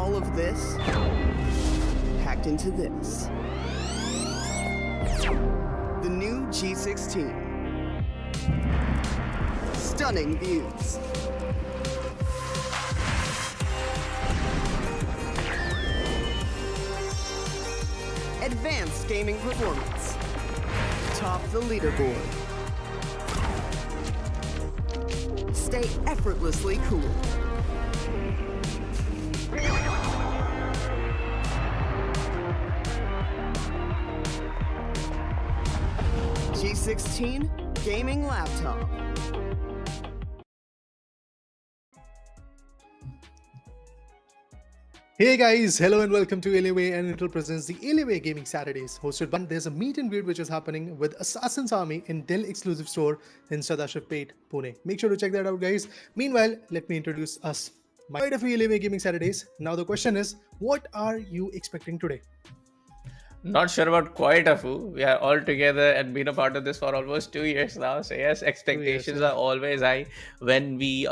all of this packed into this. The new G16. Stunning views. Advanced gaming performance. Top the leaderboard. Stay effortlessly cool. G16 gaming laptop. Hey guys, hello and welcome to Alienware, and Intel presents the Alienware Gaming Saturdays. Hosted by there's a meet and greet which is happening with Assassin's Army in Dell exclusive store in Sadashivpet, Pune. Make sure to check that out, guys. Meanwhile, let me introduce us. Quite a few Alienware Gaming Saturdays. Now the question is, what are you expecting today? Not sure about quite a few. We are all together and been a part of this for almost 2 years now. So yes, expectations are always high when we,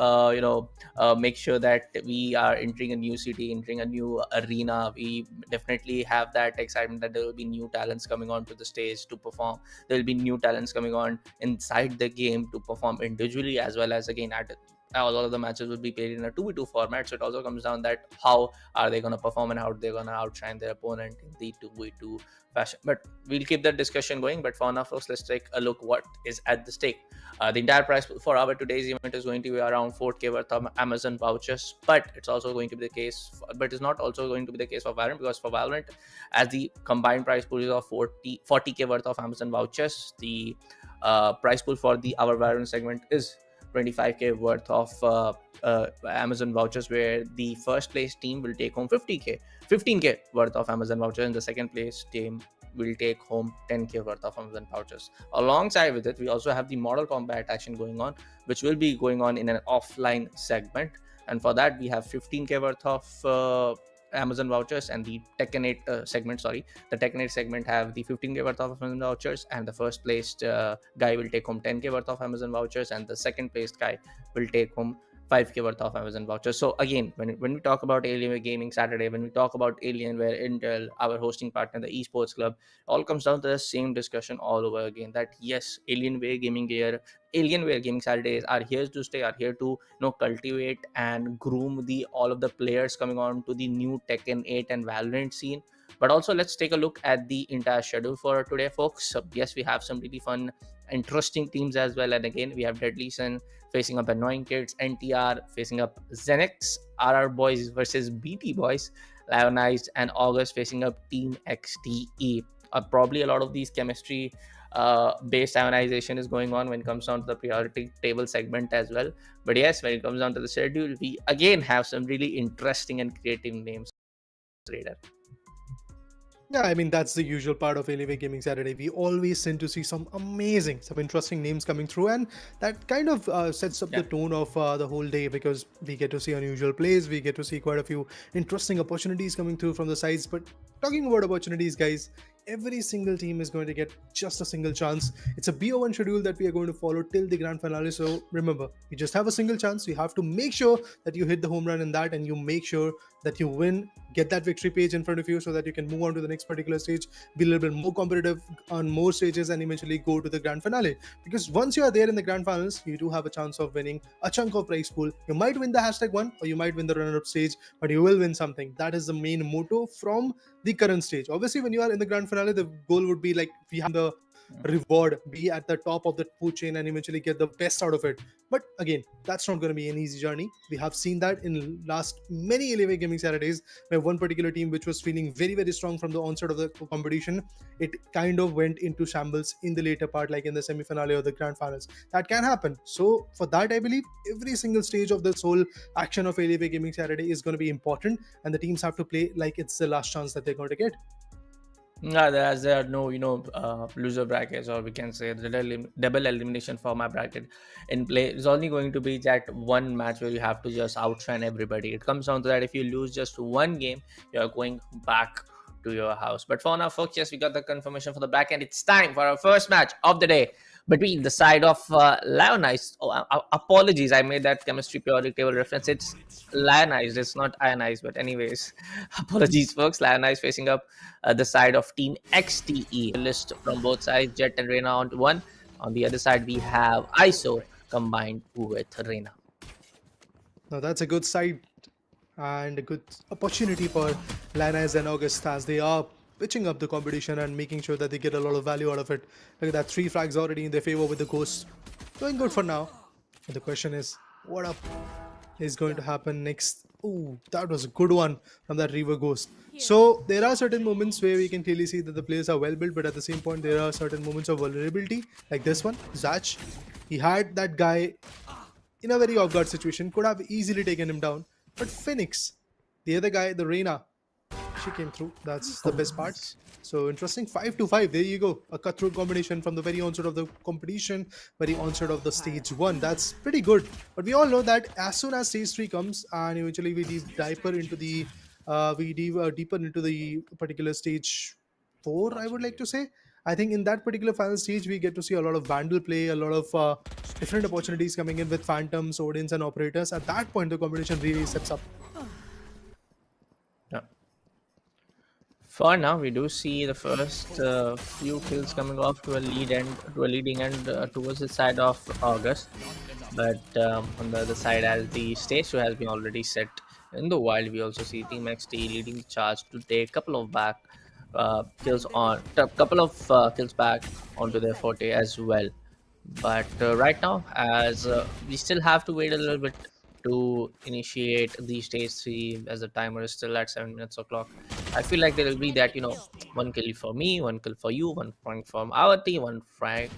make sure that we are entering a new city, entering a new arena. We definitely have that excitement that there will be new talents coming onto the stage to perform. There will be new talents coming on inside the game to perform individually as well as again at a lot of the matches will be played in a 2v2 format, so it also comes down that how are they going to perform and how they're going to outshine their opponent in the 2v2 fashion. But we'll keep that discussion going. But for now, folks, let's take a look what is at the stake. The entire price for our today's event is going to be around 4K worth of Amazon vouchers, but it's also going to be the case, but it's not also going to be the case for Valorant, because for Valorant, as the combined price pool is of 40K worth of Amazon vouchers, the price pool for our Valorant segment is 25K worth of Amazon vouchers, where the first place team will take home 15K worth of Amazon vouchers, and the second place team will take home 10K worth of Amazon vouchers. Alongside with it, we also have the Model Combat action going on, which will be going on in an offline segment, and for that we have 15K worth of Amazon vouchers, and the Tekken 8 segment, the Tekken 8 segment have the 15K worth of Amazon vouchers, and the first placed guy will take home 10K worth of Amazon vouchers, and the second placed guy will take home 5K worth of Amazon vouchers. So again, when we talk about Alienware Gaming Saturday, when we talk about Alienware, Intel, our hosting partner, the Esports Club, all comes down to the same discussion all over again, that yes, Alienware Gaming Saturdays are here to stay, are here to cultivate and groom all of the players coming on to the new Tekken 8 and Valorant scene. But also, let's take a look at the entire schedule for today, folks. So yes, we have some really fun, interesting teams as well. And again, we have Deadly Sun facing up Annoying Kids, NTR facing up Zenix, RR Boys versus BT Boys, Lionized, and August facing up Team XTE. Probably a lot of these chemistry based ionization is going on when it comes down to the priority table segment as well. But yes, when it comes down to the schedule, we again have some really interesting and creative names. Radar. Yeah, I mean, that's the usual part of Alienware Gaming Saturday. We always tend to see some interesting names coming through, and that kind of sets up the tone of the whole day, because we get to see unusual plays, we get to see quite a few interesting opportunities coming through from the sides. But talking about opportunities, guys, every single team is going to get just a single chance. It's a BO1 schedule that we are going to follow till the grand finale. So remember, you just have a single chance. You have to make sure that you hit the home run in that, and you make sure that you win, get that victory page in front of you so that you can move on to the next particular stage, be a little bit more competitive on more stages, and eventually go to the grand finale. Because once you are there in the grand finals, you do have a chance of winning a chunk of prize pool. You might win the #1 or you might win the runner-up stage, but you will win something. That is the main motto from the current stage. Obviously, when you are in the grand finale, the goal would be like we have the reward, be at the top of the food chain and eventually get the best out of it. But again, that's not going to be an easy journey. We have seen that in last many Alienware Gaming Saturdays, where one particular team which was feeling very, very strong from the onset of the competition, it kind of went into shambles in the later part, like in the semi-finale or the grand finals. That can happen. So for that, I believe every single stage of this whole action of Alienware Gaming Saturday is going to be important, and the teams have to play like it's the last chance that they're going to get. As there are no, loser brackets, or we can say the double elimination format bracket in play. It's only going to be that one match where you have to just outshine everybody. It comes down to that if you lose just one game, you're going back to your house. But for now, folks, yes, we got the confirmation for the bracket. It's time for our first match of the day between the side of Lionized. Apologies, I made that chemistry periodic table reference. It's Lionized, it's not ionized. But anyways, apologies, folks. Lionized facing up the side of Team XTE. List from both sides, Jet and Reina on one. On the other side, we have ISO combined with Reina. Now that's a good side and a good opportunity for Lanaz and August as they are pitching up the competition and making sure that they get a lot of value out of it. Look at that, 3 frags already in their favor with the Ghost. Doing good for now. But the question is, what up is going to happen next? Ooh, that was a good one from that Reaver Ghost. So there are certain moments where we can clearly see that the players are well built, but at the same point there are certain moments of vulnerability, like this one. Zach, he had that guy in a very off-guard situation, could have easily taken him down. But Phoenix, the other guy, the Reina, she came through. That's the best part. So interesting, 5-5. There you go. A cutthroat combination from the very onset of the competition, very onset of the stage 1. That's pretty good. But we all know that as soon as stage 3 comes and eventually we dive deeper into the deeper into the particular stage 4, I would like to say. I think in that particular final stage, we get to see a lot of Vandal play, a lot of different opportunities coming in with Phantoms, Odins, and Operators. At that point, the competition really steps up. Yeah. For now, we do see the first few kills coming off to a leading end towards the side of August. But on the other side, as the stage 2 has been already set in the wild, we also see Team XT leading the charge to take a couple of kills back onto their forte as well. But right now, as we still have to wait a little bit to initiate the stage 3, as the timer is still at 7 minutes o'clock. I feel like there will be that, one kill for me, one kill for you, 1 point from our team, one frag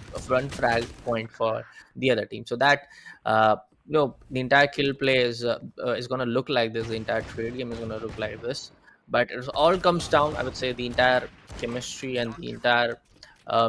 point for the other team. So that the entire kill play is going to look like this. The entire trade game is going to look like this. But it all comes down, I would say, the entire chemistry and the entire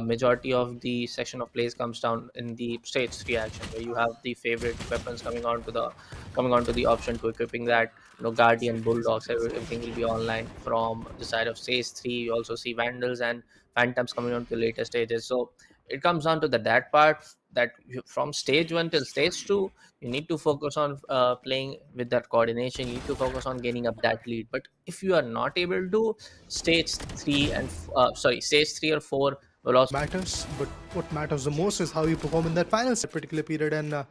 majority of the section of plays comes down in the stage 3 action, where you have the favorite weapons coming onto the option to equipping that. Guardian, Bulldogs, everything will be online. From the side of stage 3, you also see Vandals and Phantoms coming on to the later stages. So it comes down to that part, that from stage 1 till stage 2, you need to focus on playing with that coordination. You need to focus on gaining up that lead. But if you are not able to, stage 3 or 4 will also matters. But what matters the most is how you perform in that final particular period, and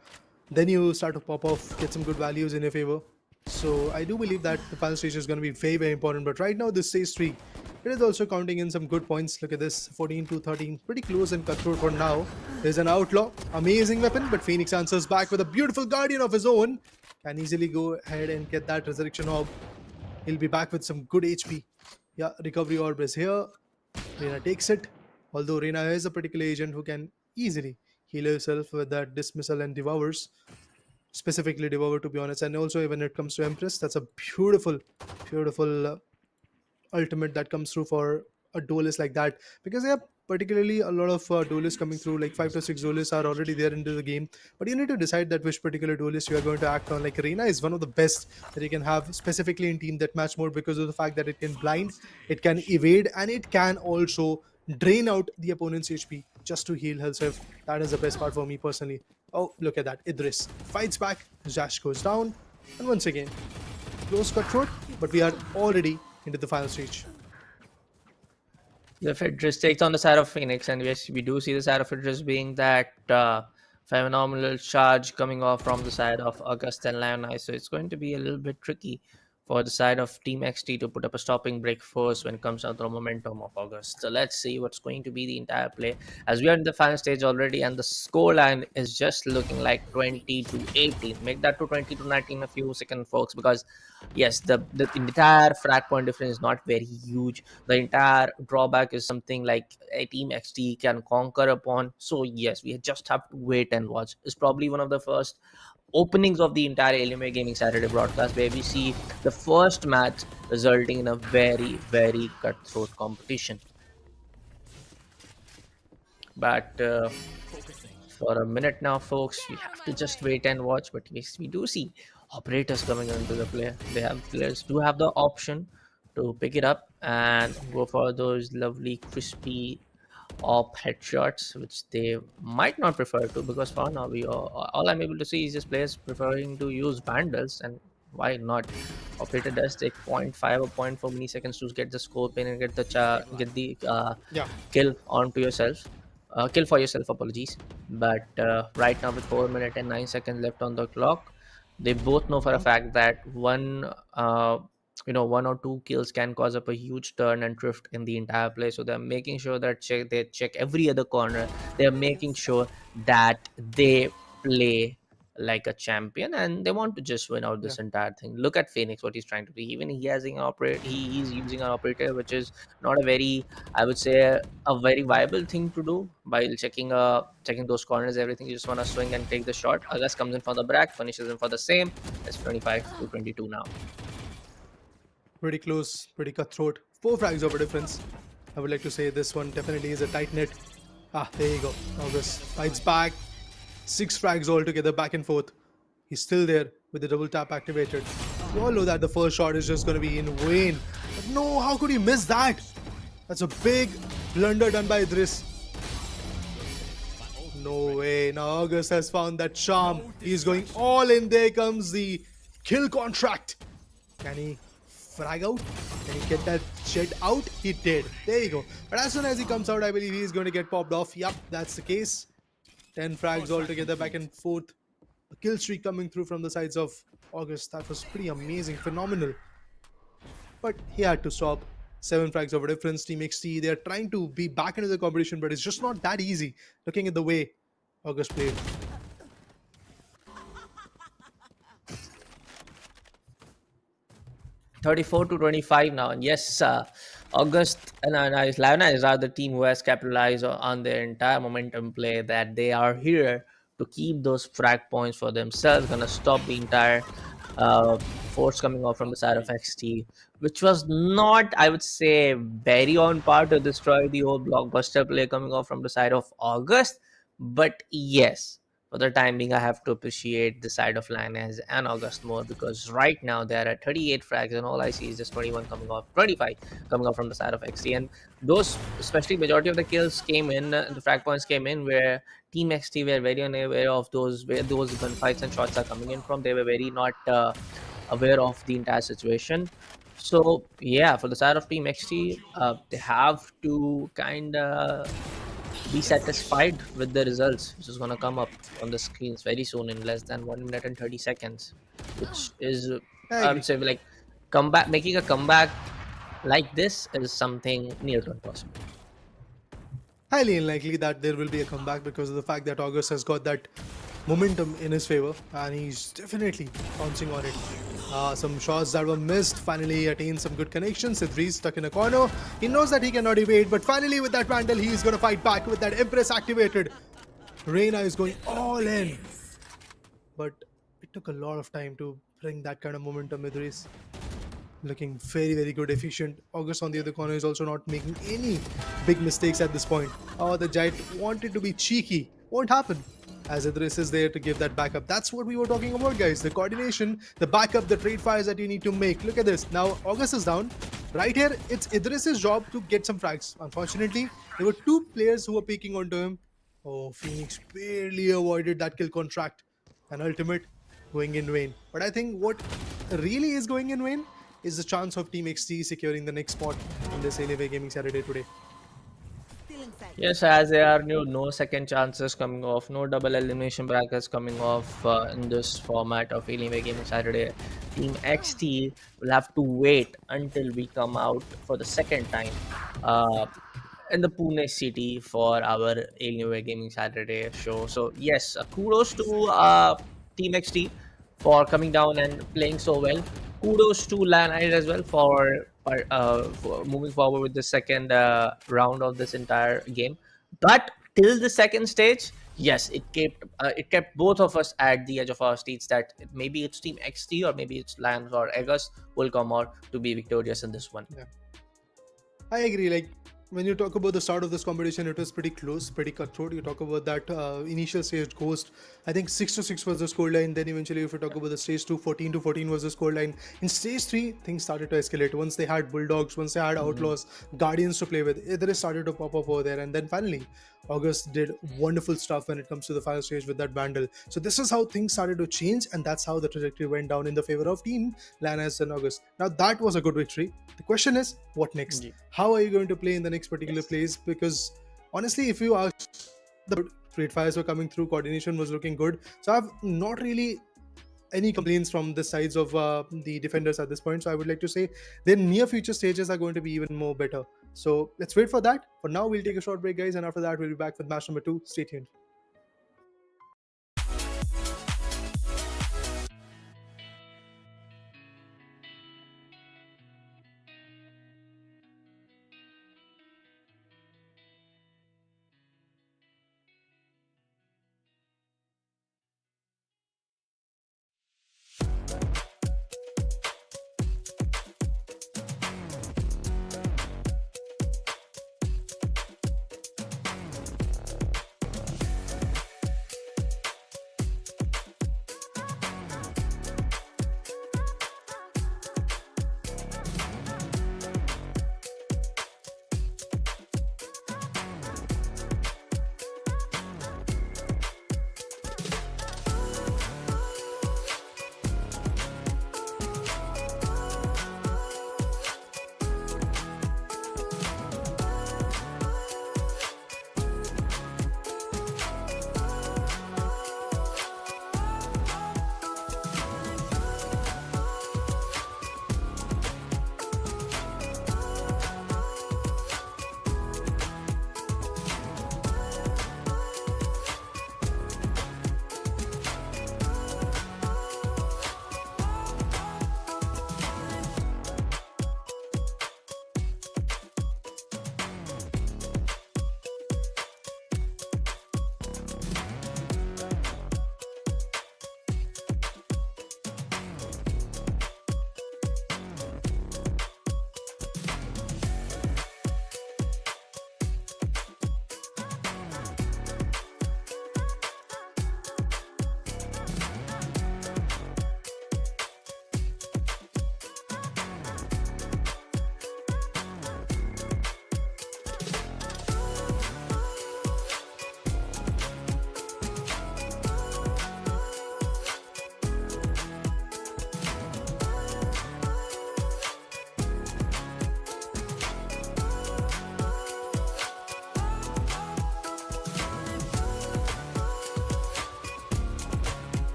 then you start to pop off, get some good values in your favor. So I do believe that the final stage is going to be very, very important. But right now, this stage 3, it is also counting in some good points. Look at this, 14-13, pretty close and cutthroat for now. There's an Outlaw, amazing weapon, but Phoenix answers back with a beautiful Guardian of his own. Can easily go ahead and get that Resurrection Orb. He'll be back with some good HP. Yeah, Recovery Orb is here. Reina takes it. Although Reina is a particular agent who can easily heal herself with that Dismissal and Devours. Specifically Devour, to be honest. And also when it comes to Empress, that's a beautiful ultimate that comes through for a duelist like that. Because particularly a lot of duelists coming through, like 5 to 6 duelists are already there into the game. But you need to decide that which particular duelist you are going to act on. Like Reina is one of the best that you can have specifically in team deathmatch mode, because of the fact that it can blind, it can evade, and it can also drain out the opponent's HP just to heal herself. That is the best part for me personally. Oh, look at that. Idris fights back. Zash goes down. And once again, close cutthroat. But we are already into the final stage. The Idris takes on the side of Phoenix. And yes, we do see the side of Idris being that phenomenal charge coming off from the side of August and Lionized. So it's going to be a little bit tricky for the side of Team XT to put up a stopping break first when it comes down to the momentum of August. So let's see what's going to be the entire play, as we are in the final stage already, and the scoreline is just looking like 20-18. Make that to 20-19 in a few seconds, folks, because yes, the entire frag point difference is not very huge. The entire drawback is something like a Team XT can conquer upon. So yes, we just have to wait and watch. It's probably one of the first openings of the entire Alienware Gaming Saturday broadcast, where we see the first match resulting in a very, very cutthroat competition. But for a minute now, folks, we have to just wait and watch. But yes, we do see operators coming into the play. Players do have the option to pick it up and go for those lovely crispy op headshots, which they might not prefer to, because for now all I'm able to see is just players preferring to use vandals, and why not? Operator does take point 0.5 or point 0.4 milliseconds to get the scope in and get the Yeah. kill onto yourself, kill for yourself. Apologies, but right now with 4 minutes and 9 seconds left on the clock, they both know for a Mhm. fact that one or two kills can cause up a huge turn and drift in the entire play. So they're making sure that they check every other corner. They're making sure that they play like a champion, and they want to just win out Yeah. this entire thing. Look at Phoenix, what he's trying to do. Even he has an he's using an operator, which is not a very, I would say, a very viable thing to do while checking those corners. Everything, you just want to swing and take the shot. August comes in for the brag, finishes in for the same. It's 25 to 22 now. Pretty close, pretty cutthroat. 4 frags over difference. I would like to say this one definitely is a tight knit. Ah, there you go. August fights back. 6 frags altogether, back and forth. He's still there with the double tap activated. We all know that the first shot is just going to be in vain. But no, how could he miss that? That's a big blunder done by Idris. No way. Now August has found that charm. He's going all in. There comes the kill contract. Can he frag out? Can he get that shed out? He did. There you go. But as soon as he comes out, I believe he's going to get popped off. Yup, that's the case. 10 frags altogether, back and forth. A kill streak coming through from the sides of August. That was pretty amazing, phenomenal. But he had to stop. 7 frags over difference. Team XT, they're trying to be back into the competition, but it's just not that easy. Looking at the way August played. 34 to 25 now. And yes, August and Lavana are the team who has capitalized on their entire momentum play, that they are here to keep those frag points for themselves, gonna stop the entire force coming off from the side of XT, which was not, I would say, very on par to destroy the whole blockbuster play coming off from the side of August. But yes, for the time being, I have to appreciate the side of Lanez and August more, because right now they're at 38 frags and all I see is just 21 coming off, 25 coming off from the side of XT. And those, especially majority of the kills came in, the frag points came in where Team XT were very unaware of those, where those gunfights and shots are coming in from. They were very not aware of the entire situation. So yeah, for the side of Team XT, they have to kind of be satisfied with the results, which is going to come up on the screens very soon in less than 1 minute and 30 seconds, which is, I I would agree. say, like, making a comeback like this is something near to impossible. Highly unlikely that there will be a comeback because of the fact that August has got that momentum in his favor and he's definitely pouncing on it. Some shots that were missed, finally attained some good connections. Idris stuck in a corner. He knows that he cannot evade, but finally with that Vandal, he's going to fight back with that Empress activated. Reina is going all in. But it took a lot of time to bring that kind of momentum, Idris. Looking very, very good, efficient. August on the other corner is also not making any big mistakes at this point. Oh, the Giant wanted to be cheeky. Won't happen. As Idris is there to give that backup. That's what we were talking about, guys. The coordination, the backup, the trade fires that you need to make. Look at this. Now, August is down. Right here, it's Idris's job to get some frags. Unfortunately, there were 2 players who were peeking onto him. Oh, Phoenix barely avoided that kill contract. An ultimate going in vain. But I think what really is going in vain is the chance of Team XT securing the next spot in this Alienware Gaming Saturday today. Yes, as there are no second chances coming off, no double elimination brackets coming off in this format of Alienware Gaming Saturday. Team XT will have to wait until we come out for the second time uh, in the Pune city for our Alienware Gaming Saturday show. So yes, kudos to Team XT for coming down and playing so well. Kudos to Lanite as well for moving forward with the second round of this entire game. But till the second stage, yes, it kept both of us at the edge of our seats, that maybe it's Team XT or maybe it's Lions or Eggers will come out to be victorious in this one. Yeah. I agree. Like, when you talk about the start of this competition, it was pretty close, pretty cutthroat. You talk about that initial stage Ghost, I think 6-6 was the scoreline. Then eventually, if you talk about the stage 2, 14-14 was the scoreline. In stage 3, things started to escalate. Once they had Bulldogs, once they had Outlaws, Guardians to play with, it started to pop up over there. And then finally, August did wonderful stuff when it comes to the final stage with that Vandal. So this is how things started to change, and that's how the trajectory went down in the favor of Team Lannis and August. Now that was a good victory. The question is, what next? How are you going to play in the next particular place? Because honestly, if you ask, the trade fires were coming through, coordination was looking good. So I've not really any complaints from the sides of the defenders at this point. So I would like to say their near future stages are going to be even more better. So let's wait for that. For now, we'll take a short break, guys, and after that, we'll be back with match number 2. Stay tuned.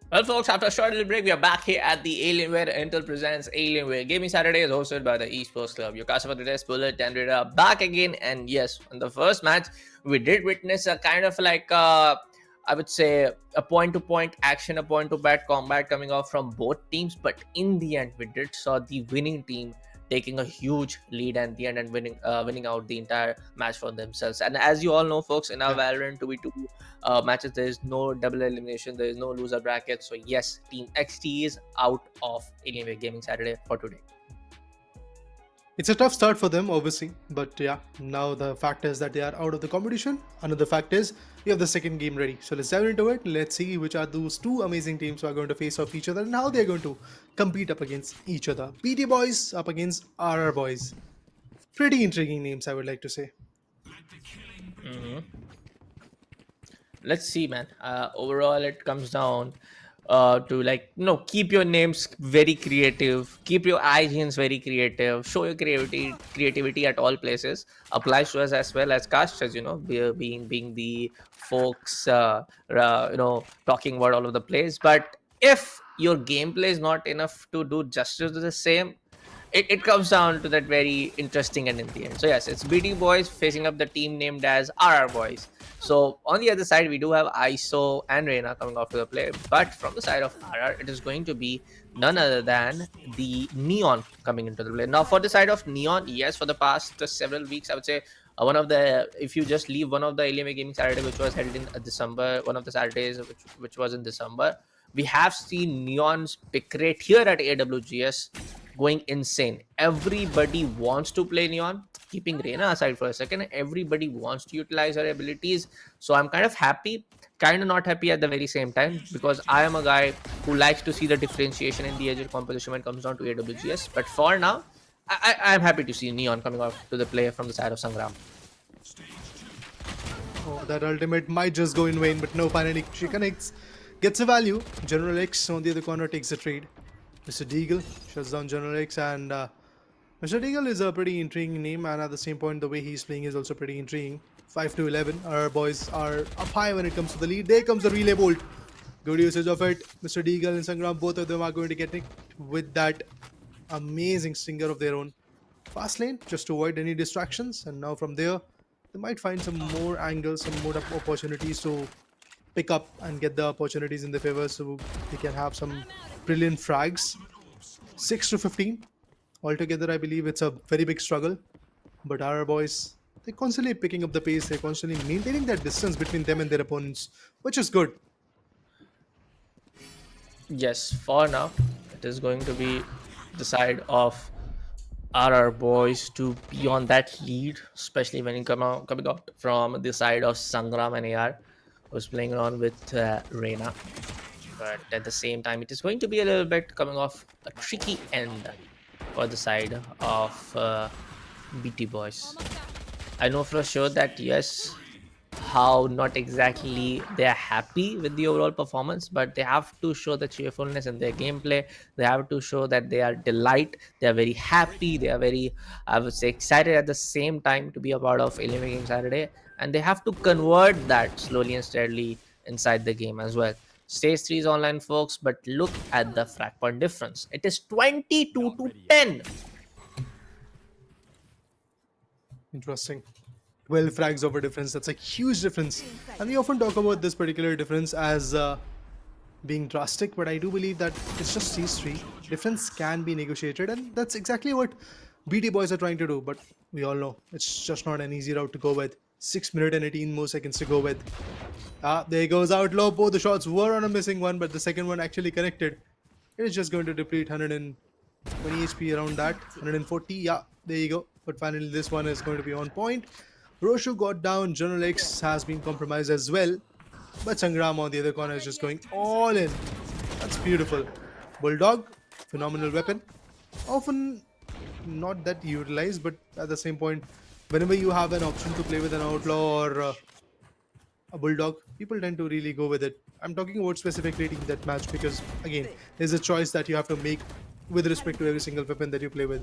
Well, folks, after a short little break, we are back here at the Alienware Intel Presents Alienware Gaming Saturday, is hosted by the Esports Club. Your customer today, Bullet and Rita, back again. And yes, in the first match, we did witness a kind of like, I would say, a point-to-point action, a point-to-point combat coming off from both teams. But in the end, we did saw the winning team taking a huge lead at the end and winning out the entire match for themselves. And as you all know, folks, in our Valorant 2v2 matches, there is no double elimination, there is no loser bracket. So yes, Team XT is out of Alienware Gaming Saturday for today. It's a tough start for them, obviously, but yeah, now the fact is that they are out of the competition. Another fact is we have the second game ready. So let's dive into it. Let's see which are those two amazing teams who are going to face off each other and how they're going to compete up against each other. BT Boys up against RR Boys. Pretty intriguing names, I would like to say. Let's see, man. Overall, it comes down to like, keep your names very creative, keep your IGNs very creative, show your creativity at all places. Applies to us as well as casters, being the folks talking about all of the plays. But if your gameplay is not enough to do justice to the same, it comes down to that very interesting end in the end. So yes, it's BT Boys facing up the team named as RR Boys. So on the other side, we do have ISO and Reina coming off to the play. But from the side of RR, it is going to be none other than the Neon coming into the play. Now for the side of Neon, yes, for the past several weeks, I would say if you just leave one of the Alienware Gaming Saturday, which was held in December, one of the Saturdays which was in December, we have seen Neon's pick rate here at AWGS going insane. Everybody wants to play Neon. Keeping Reina aside for a second, everybody wants to utilize her abilities. So I'm kind of happy, kind of not happy at the very same time, because I am a guy who likes to see the differentiation in the agent composition when it comes down to AWGS. But for now, I'm happy to see Neon coming off to the play from the side of Sangram. Oh, that ultimate might just go in vain, but no, finally she connects. Gets a value. General X on the other corner takes the trade. Mr. Deagle shuts down General X, and Mr. Deagle is a pretty intriguing name, and at the same point, the way he's playing is also pretty intriguing. 5-11. Our boys are up high when it comes to the lead. There comes the relay bolt. Good usage of it. Mr. Deagle and Sangram, both of them are going to get it with that amazing stinger of their own. Fast lane, just to avoid any distractions. And now from there, they might find some more angles, some more opportunities to pick up and get the opportunities in their favor, so they can have some brilliant frags. 6-15 altogether. I believe it's a very big struggle, but our boys, they're constantly picking up the pace, they're constantly maintaining that distance between them and their opponents, which is good. Yes, for now it is going to be the side of RR Boys to be on that lead, especially when coming out from the side of Sangram and AR, who's playing around with Reina. But at the same time, it is going to be a little bit coming off a tricky end for the side of BT Boys. I know for sure that yes, how not exactly they are happy with the overall performance, but they have to show the cheerfulness in their gameplay. They have to show that they are delight, they are very happy, they are very, I would say, excited at the same time to be a part of Alienware Gaming Saturday, and they have to convert that slowly and steadily inside the game as well. Stage 3 is online, folks, but look at the frag point difference. It is 22-10. Interesting. 12 frags over difference. That's a huge difference. And we often talk about this particular difference as being drastic, but I do believe that it's just stage 3. Difference can be negotiated, and that's exactly what BT Boys are trying to do. But we all know it's just not an easy route to go with. 6 minutes and 18 more seconds to go with. There goes out low. Both the shots were on a missing one, but the second one actually connected. It is just going to deplete 120 HP around that. 140. Yeah, there you go. But finally, this one is going to be on point. Roshu got down. General X has been compromised as well. But Sangram on the other corner is just going all in. That's beautiful. Bulldog, phenomenal weapon. Often not that utilized, but at the same point, whenever you have an option to play with an outlaw or a bulldog, people tend to really go with it. I'm talking about specifically in that match because, again, there's a choice that you have to make with respect to every single weapon that you play with.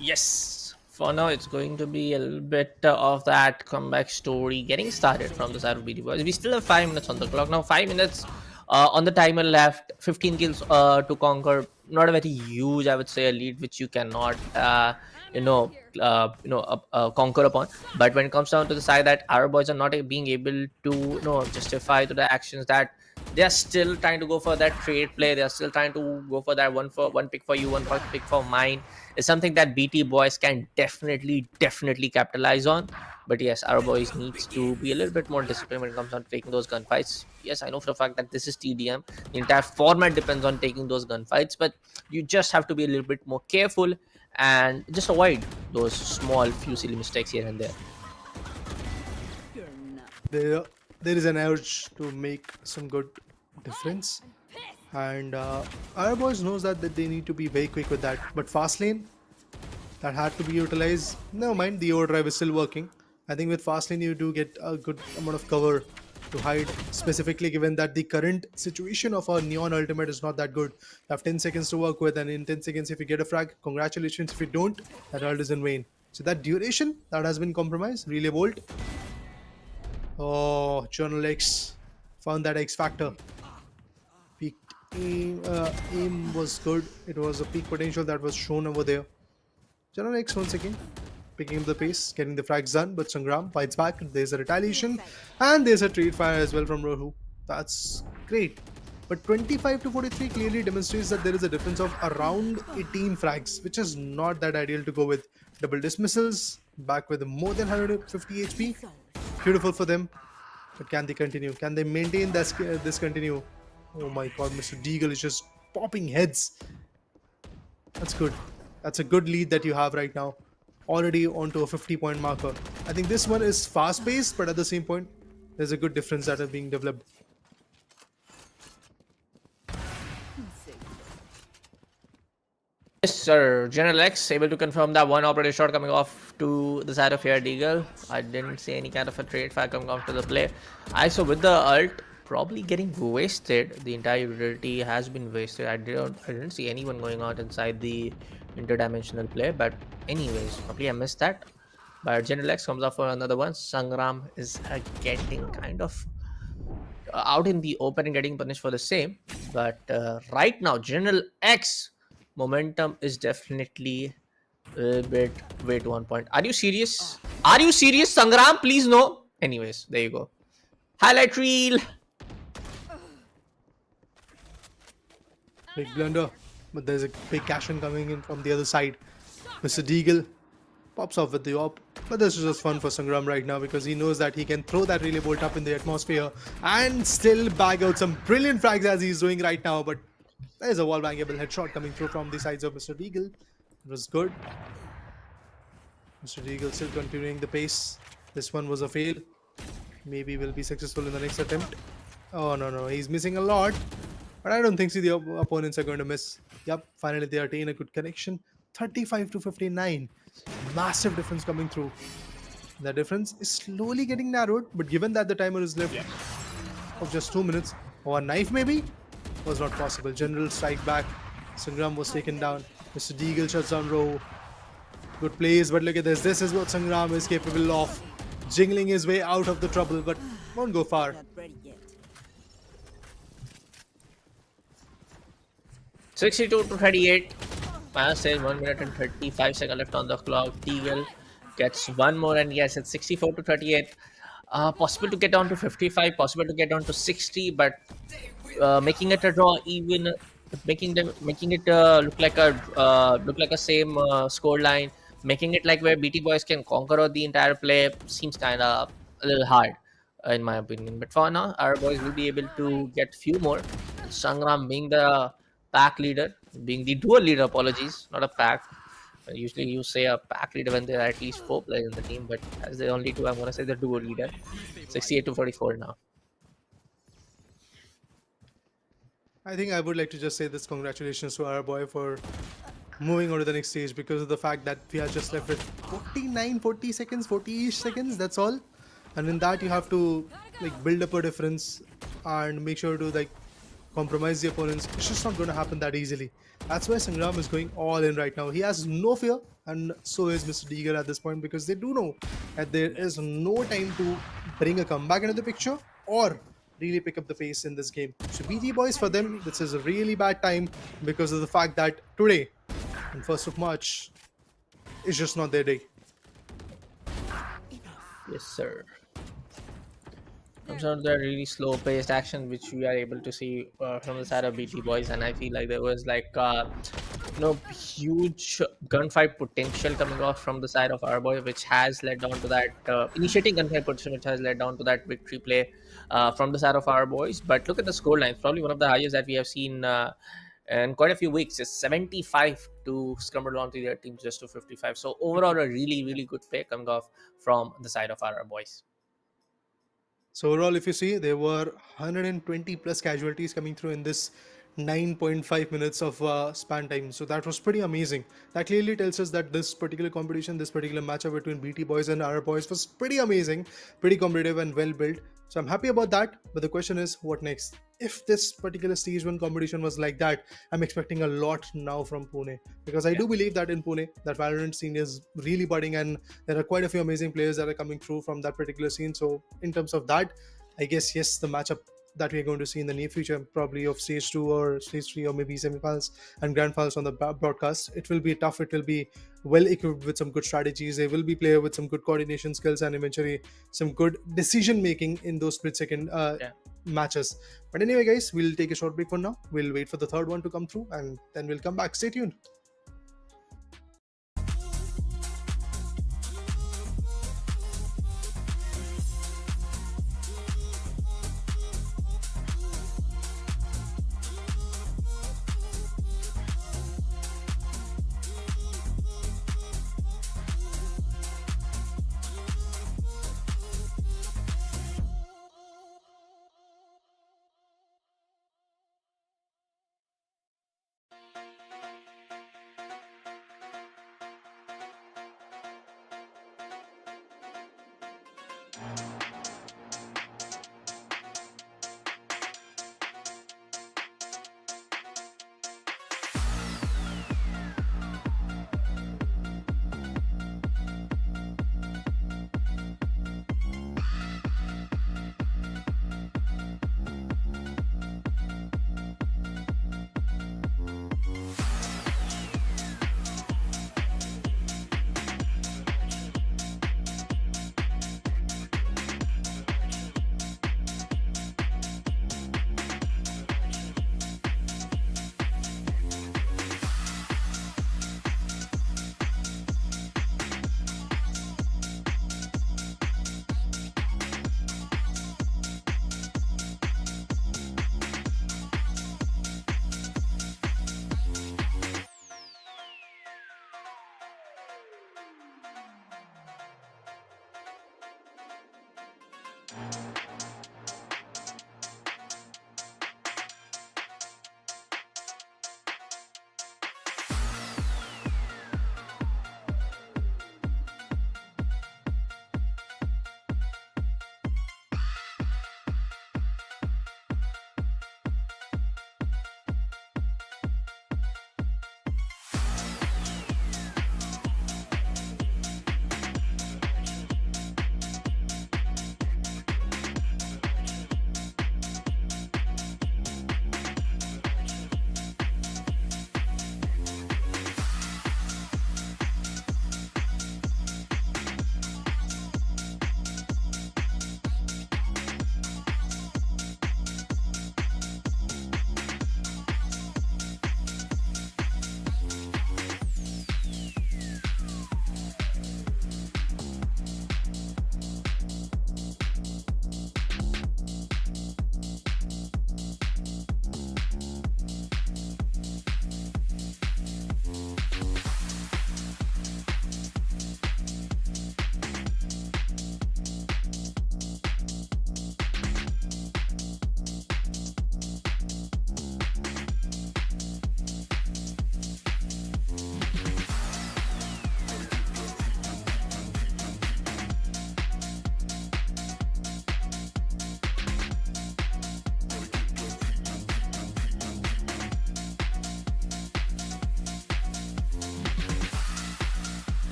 Yes, For now, it's going to be a little bit of that comeback story getting started from the side of BT Boys. We still have 5 minutes on the clock now. 5 minutes on the timer left. 15 kills to conquer. Not a very huge, I would say, a lead which you cannot, conquer upon. But when it comes down to the side that our boys are not being able to, justify to the actions that they are still trying to go for that trade play. They are still trying to go for that one pick for you, one pick for mine. It's something that BT boys can definitely capitalize on. But yes, our boys needs to be a little bit more disciplined when it comes down to taking those gunfights. Yes, I know for the fact that this is TDM. The entire format depends on taking those gunfights, but you just have to be a little bit more careful and just avoid those small few silly mistakes here and there. There is an urge to make some good difference, and our boys knows that they need to be very quick with that. But fast lane, that had to be utilized. Never mind, the overdrive is still working. I think with fast lane you do get a good amount of cover to hide, specifically given that the current situation of our Neon ultimate is not that good. You have 10 seconds to work with, and in 10 seconds if you get a frag, congratulations. If you don't, that ult is in vain. So that duration, that has been compromised. Relay Bolt. Oh, Journal X found that X factor. Peak aim was good. It was a peak potential that was shown over there. Journal X once again picking up the pace, getting the frags done, but Sangram fights back. There's a retaliation, and there's a trade fire as well from Rohu. That's great. But 25 to 43 clearly demonstrates that there is a difference of around 18 frags, which is not that ideal to go with. Double dismissals, back with more than 150 HP. Beautiful for them. But can they continue? Can they maintain this continue? Oh my god, Mr. Deagle is just popping heads. That's good. That's a good lead that you have right now. Already onto a 50-point marker. I think this one is fast-paced, but at the same point, there's a good difference that is being developed. Yes, sir. General X able to confirm that one operator shot coming off to the side of here, Deagle. I didn't see any kind of a trade fire coming off to the play. I saw with the ult probably getting wasted. The entire utility has been wasted. I didn't see anyone going out inside the interdimensional play, but anyways, probably I missed that. But General X comes up for another one. Sangram is getting kind of out in the open and getting punished for the same. But right now, General X momentum is definitely a little bit way to 1 point. Are you serious? Are you serious, Sangram? Please no. Anyways, there you go. Highlight reel. Big blunder, but there's a big cash-in coming in from the other side. Mr. Deagle pops off with the op, but this is just fun for Sangram right now because he knows that he can throw that relay bolt up in the atmosphere and still bag out some brilliant frags as he's doing right now. But there's a wall bangable headshot coming through from the sides of Mr. Deagle. It was good. Mr. Deagle still continuing the pace. This one was a fail. Maybe will be successful in the next attempt. Oh no, he's missing a lot. But I don't think the opponents are going to miss. Yep, finally they attain a good connection. 35 to 59. Massive difference coming through. The difference is slowly getting narrowed, but given that the timer is left of just 2 minutes, or a knife maybe, was not possible. General strike back. Sangram was taken down. Mr. Deagle shuts down Row. Good plays, but look at this. This is what Sangram is capable of. Jingling his way out of the trouble, but won't go far. 62 to 38. Minus says 1 minute and 35 seconds left on the clock. Deagle gets one more, and yes, it's 64 to 38. Possible to get down to 55, possible to get down to 60, but making it a draw, even making it look like a same score line, making it like where BT boys can conquer the entire play seems kind of a little hard in my opinion. But for now, our boys will be able to get few more. Sangram being the pack leader, being the dual leader, apologies, not a pack. Usually you say a pack leader when there are at least 4 players in the team, but as there are only 2, I'm going to say the dual leader. 68 to 44 now. I think I would like to just say this congratulations to our boy for moving on to the next stage because of the fact that we are just left with 40 seconds, 40-ish seconds, that's all. And in that you have to like build up a difference and make sure to like compromise the opponents. It's just not going to happen that easily. That's why Sangram is going all in right now. He has no fear, and so is Mr. Deeger at this point, because they do know that there is no time to bring a comeback into the picture or really pick up the pace in this game. So BT boys, for them, this is a really bad time because of the fact that today, on 1st of March, is just not their day. Yes, sir. Comes out the really slow-paced action which we are able to see from the side of BT boys, and I feel like there was like huge gunfight potential coming off from the side of our boy, which has led down to that initiating gunfight potential, which has led down to that victory play from the side of our boys. But look at the scoreline; it's probably one of the highest that we have seen in quite a few weeks. It's 75 to scramble onto their teams just to 55. So overall, a really good play coming off from the side of our boys. So overall, if you see, there were 120 plus casualties coming through in this 9.5 minutes of span time. So that was pretty amazing. That clearly tells us that this particular competition, this particular matchup between BT boys and our boys was pretty amazing, pretty competitive and well built. So I'm happy about that. But the question is, what next? If this particular stage one competition was like that, I'm expecting a lot now from Pune, because I do believe that in Pune, that Valorant scene is really budding, and there are quite a few amazing players that are coming through from that particular scene. So in terms of that, I guess yes, the matchup that we're going to see in the near future, probably of stage 2 or stage 3 or maybe semi-finals and grand finals on the broadcast, it will be tough. It will be well equipped with some good strategies. They will be player with some good coordination skills and eventually some good decision making in those split second matches. But anyway, guys, we'll take a short break for now. We'll wait for the third one to come through and then we'll come back. Stay tuned.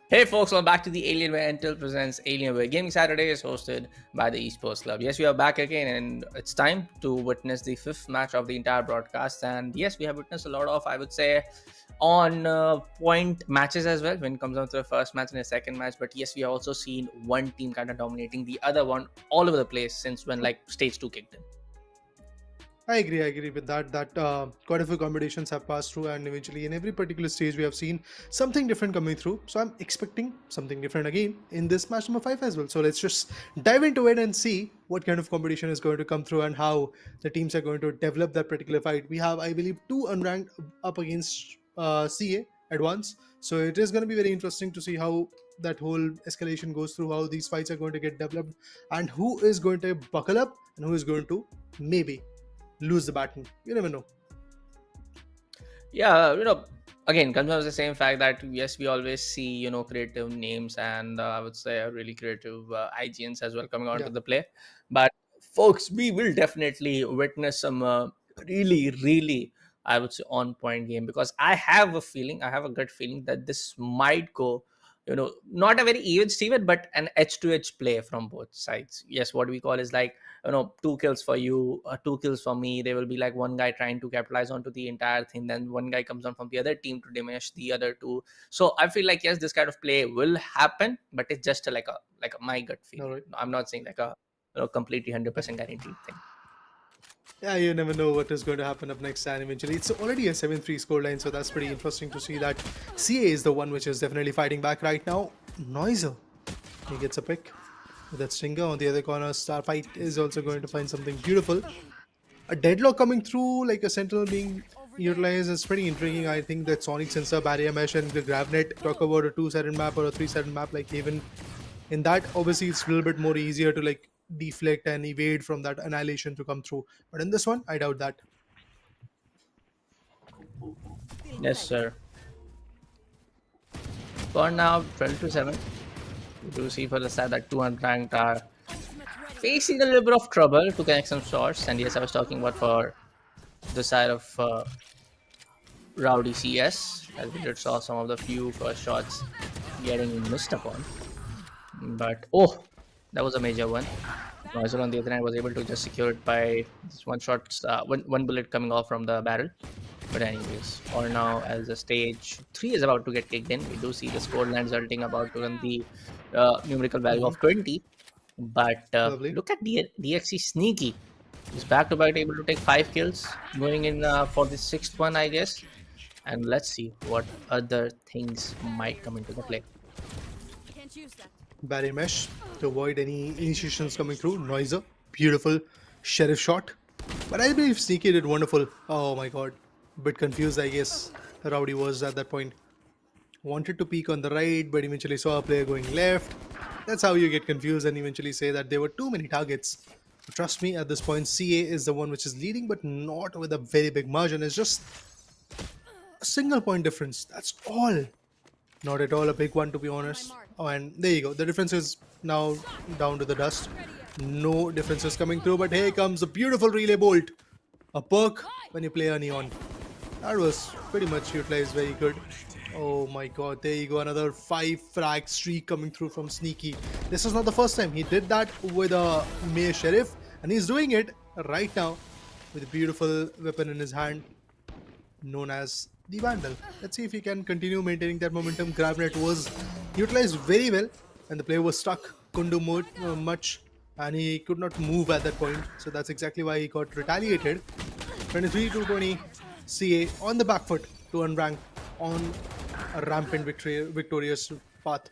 Hey folks, welcome back to the Alienware Intel presents Alienware Gaming Saturday is hosted by the Esports Club. Yes, we are back again and it's time to witness the fifth match of the entire broadcast. And yes, we have witnessed a lot of, I would say, on point matches as well when it comes down to the first match and the second match. But yes, we have also seen one team kind of dominating the other one all over the place since when like stage 2 kicked in. I agree with that. Quite a few competitions have passed through, and eventually in every particular stage we have seen something different coming through. So I'm expecting something different again in this match number 5 as well. So let's just dive into it and see what kind of competition is going to come through and how the teams are going to develop that particular fight. We have, I believe, 2 unranked up against CA at once. So it is going to be very interesting to see how that whole escalation goes through, how these fights are going to get developed, and who is going to buckle up and who is going to maybe lose the baton. You never know. Yeah, again, comes down to the same fact that yes, we always see creative names and I would say really creative IGNs as well coming onto the play. But folks, we will definitely witness some really, I would say, on point game, because I have a gut feeling that this might go not a very even Steven, but an edge to edge play from both sides. Yes, what we call is like 2 kills for you, 2 kills for me. There will be like one guy trying to capitalize onto the entire thing, then one guy comes on from the other team to diminish the other two. So I feel like yes, this kind of play will happen, but it's just like a my gut feeling. Right. I'm not saying like a completely 100% guaranteed thing. Yeah, you never know what is going to happen up next, and eventually it's already a 7-3 scoreline, so that's pretty interesting to see that CA is the one which is definitely fighting back right now. Noiser, he gets a pick with that stinger on the other corner. Starfight is also going to find something beautiful. A deadlock coming through, like a sentinel being utilized, is pretty intriguing. I think that Sonic Sensor, Barrier Mesh, and the Gravnet talk about a 2-sided map or a 3-sided map. Like even in that, obviously it's a little bit more easier to like deflect and evade from that annihilation to come through, but in this one I doubt that. Yes, sir. For now, 12-7. We do see for the side that 2 unranked are facing a little bit of trouble to connect some shots. And yes, I was talking about for the side of Rowdy CS, as we did saw some of the few first shots getting missed upon. But oh, that was a major one. Noisel on the other hand was able to just secure it by just one bullet coming off from the barrel. But anyways, or now as the stage 3 is about to get kicked in, we do see the scoreline resulting about to run the numerical value of 20. But look at DXC Sneaky. He's back to back able to take 5 kills, going in for the 6th one, I guess. And let's see what other things might come into the play. barrier mesh to avoid any initiations coming through. Noiser, beautiful sheriff shot. But I believe Sneaky did wonderful. Oh my god. Bit confused, I guess. Rowdy was at that point. Wanted to peek on the right, but eventually saw a player going left. That's how you get confused and eventually say that there were too many targets. Trust me, at this point, CA is the one which is leading, but not with a very big margin. It's just a single point difference. That's all. Not at all a big one, to be honest. Oh, and there you go. The difference is now down to the dust. No differences coming through, but here comes a beautiful relay bolt. A perk when you play a Neon. That was pretty much utilized very good. Oh my god, there you go. Another 5 frag streak coming through from Sneaky. This is not the first time. He did that with a Mayor Sheriff, and he's doing it right now with a beautiful weapon in his hand known as the Vandal. Let's see if he can continue maintaining that momentum. Grabnet was utilized very well, and the player was stuck, couldn't do much, and he could not move at that point. So that's exactly why he got retaliated. 23-20 CA on the back foot to unrank on a rampant victorious path.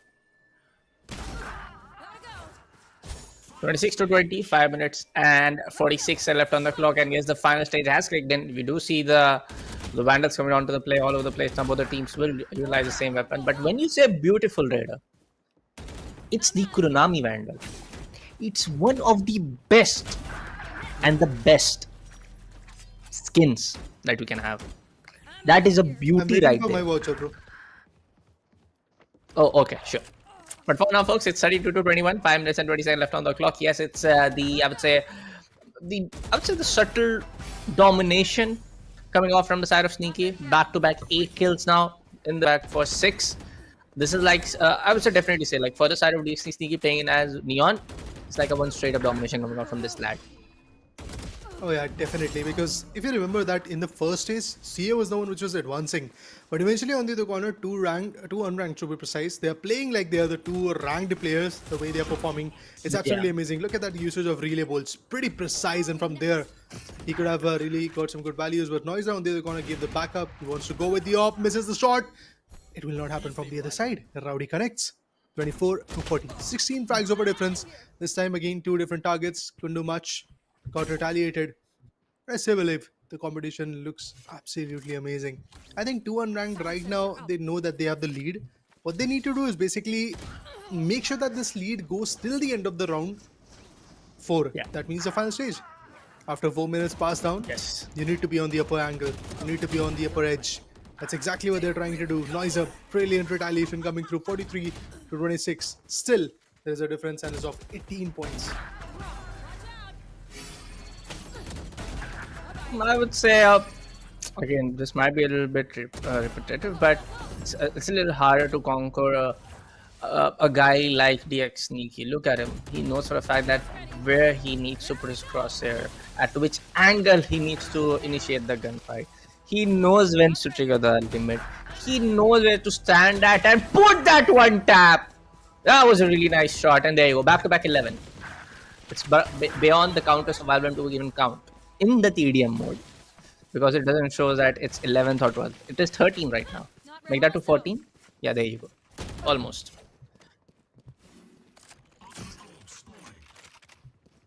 26-20, 5 minutes and 46 are left on the clock, and yes, the final stage has clicked in. We do see the Vandals coming onto the play all over the place. Now both the teams will utilize the same weapon. But when you say beautiful Raider, it's the Kuronami Vandal. It's one of the best and the best skins that we can have. That is a beauty right there. My voucher, bro. Oh, okay, sure. But for now, folks, it's 32-21, 5 minutes and 20 seconds left on the clock. Yes, it's the subtle domination coming off from the side of Sneaky. Back-to-back 8 kills now in the back for 6. This is like, I would say definitely say, like for the side of DC Sneaky playing in as Neon, it's like a one straight up domination coming out from this lad. Oh yeah, definitely. Because if you remember that in the first stage, CA was the one which was advancing. But eventually on the other corner, two unranked to be precise, they are playing like they are the 2 ranked players, the way they are performing. It's absolutely amazing. Look at that usage of relay bolts. Pretty precise, and from there, he could have really got some good values. But Noiser on the other corner gave the backup. He wants to go with the op, misses the shot. It will not happen from the other side. Rowdy connects. 24-40. 16 frags over difference. This time again, 2 different targets. Couldn't do much. Got retaliated. I still believe the competition looks absolutely amazing. I think 2 unranked right now, they know that they have the lead. What they need to do is basically make sure that this lead goes till the end of the round 4. Yeah. That means the final stage. After 4 minutes pass down, Yes. you need to be on the upper angle. You need to be on the upper edge. That's exactly what they're trying to do. Noiser, brilliant retaliation coming through 43-26. Still, there is a difference and is of 18 points. I would say, again, this might be a little bit repetitive, but it's a little harder to conquer a guy like DX Sneaky. Look at him. He knows for a fact that where he needs to put his crosshair, at which angle he needs to initiate the gunfight. He knows when to trigger the ultimate. He knows where to stand at and put that one tap. That was a really nice shot, and there you go. Back-to-back 11. It's beyond the counters of Valorant to even count in the TDM mode, because it doesn't show that it's 11th or 12th. It is 13 right now. Make that to 14. Yeah, there you go. Almost.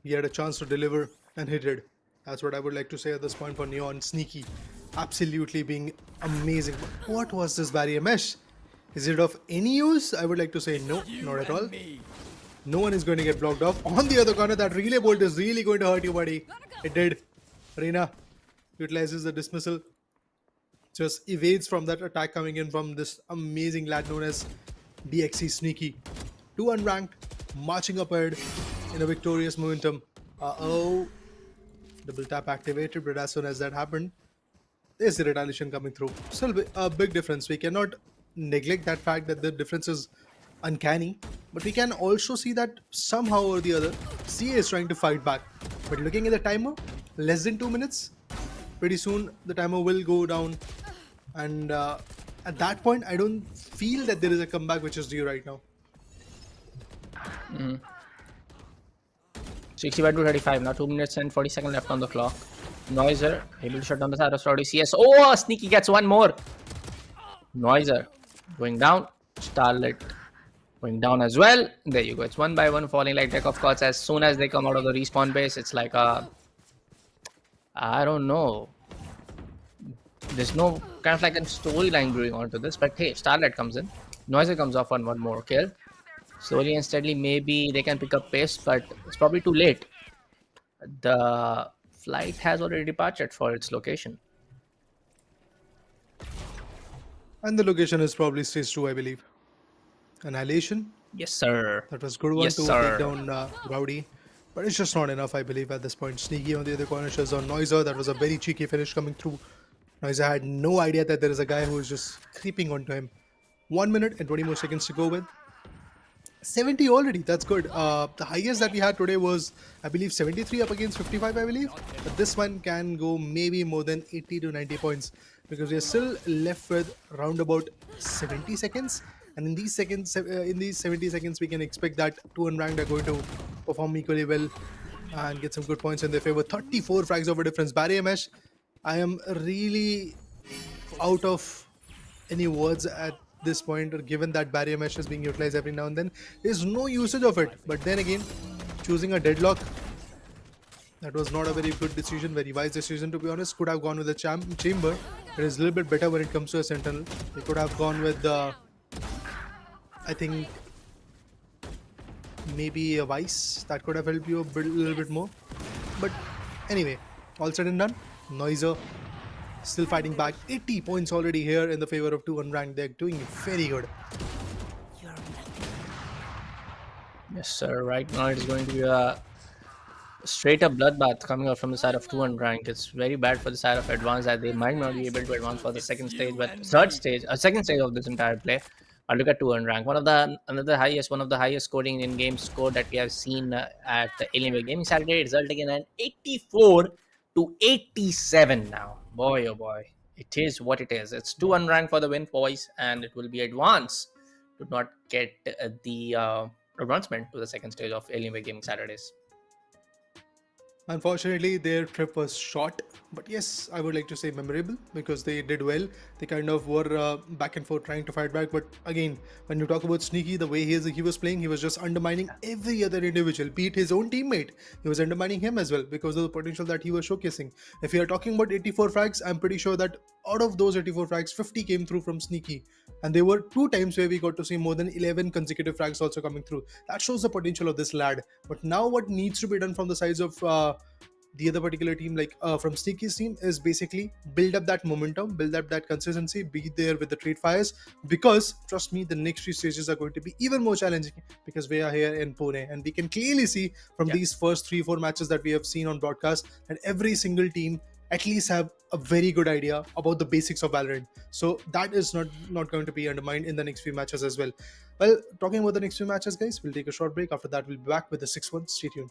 He had a chance to deliver and he did. That's what I would like to say at this point for Neon. Sneaky absolutely being amazing. But what was this barrier mesh? Is it of any use? I would like to say no, not at all. No one is going to get blocked off. On the other corner, that relay bolt is really going to hurt you, buddy. It did. Reina utilizes the dismissal. Just evades from that attack coming in from this amazing lad known as DXC Sneaky. 2 unranked, marching up ahead in a victorious momentum. Uh-oh. Double tap activated, but as soon as that happened, there's the retaliation coming through. Still a big difference. We cannot neglect that fact that the difference is uncanny, but we can also see that somehow or the other, CA is trying to fight back. But looking at the timer, less than 2 minutes, pretty soon the timer will go down, and at that point, I don't feel that there is a comeback which is due right now. 65-35 now, 2 minutes and 40 seconds left on the clock. Noiser able to shut down the side of Rowdy CS. Oh, Sneaky gets one more. Noiser going down. Starlit Going down as well. There you go. It's one by one falling like deck of cards. As soon as they come out of the respawn base, it's like a, I don't know. There's no kind of like a storyline brewing onto this, but hey, Starlight comes in. Noiser comes off on one more kill. Slowly and steadily, maybe they can pick up pace, but it's probably too late. The flight has already departed for its location. And the location is probably stage 2, I believe. Annihilation. Yes, sir. That was good one Yes, to sir. take down Rowdy. But it's just not enough, I believe, at this point. Sneaky on the other corner shows on Noiser. That was a very cheeky finish coming through. Noiser had no idea that there is a guy who is just creeping onto him. 1 minute and 20 more seconds to go with. 70 already, that's good. The highest that we had today was, I believe, 73 up against 55, I believe. But this one can go maybe more than 80 to 90 points because we are still left with around about 70 seconds. And in these 70 seconds, we can expect that 2 unranked are going to perform equally well and get some good points in their favor. 34 frags over difference. Barrier mesh, I am really out of any words at this point, or given that barrier mesh is being utilized every now and then. There's no usage of it. But then again, choosing a deadlock, that was not a very good decision, very wise decision to be honest. Could have gone with the chamber. It is a little bit better when it comes to a sentinel. They could have gone with the, I think, maybe a vice. That could have helped you a little bit more. But anyway, all said and done, Noiser still fighting back. 80 points already here in the favor of 2 unranked. They're doing very good. Yes, sir. Right now it is going to be a straight up bloodbath coming out from the side of 2 unranked. It's very bad for the side of advance that they might not be able to advance for the second stage, but second stage of this entire play. But look at 2 unranked. One of the highest scoring in game score that we have seen at the Alienware Gaming Saturday, resulting in an 84 to 87 now. Boy, oh boy. It is what it is. It's 2 unranked for the win, boys, and it will be advanced to not get the advancement to the second stage of Alienware Gaming Saturdays. Unfortunately, their trip was short, but yes, I would like to say memorable because they did well. They kind of were back and forth trying to fight back. But again, when you talk about Sneaky, the way he was playing, he was just undermining every other individual, be it his own teammate. He was undermining him as well because of the potential that he was showcasing. If you are talking about 84 frags, I'm pretty sure that out of those 84 frags, 50 came through from Sneaky. And there were 2 times where we got to see more than 11 consecutive frags also coming through. That shows the potential of this lad. But now what needs to be done from the sides of the other particular team, like from Sneaky's team, is basically build up that momentum, build up that consistency, be there with the trade fires, because trust me, the next 3 stages are going to be even more challenging because we are here in Pune, and we can clearly see from these first 3-4 matches that we have seen on broadcast that every single team at least have a very good idea about the basics of Valorant. So that is not going to be undermined in the next few matches as well. Well, talking about the next few matches, guys, we'll take a short break. After that, we'll be back with the 6-1. Stay tuned.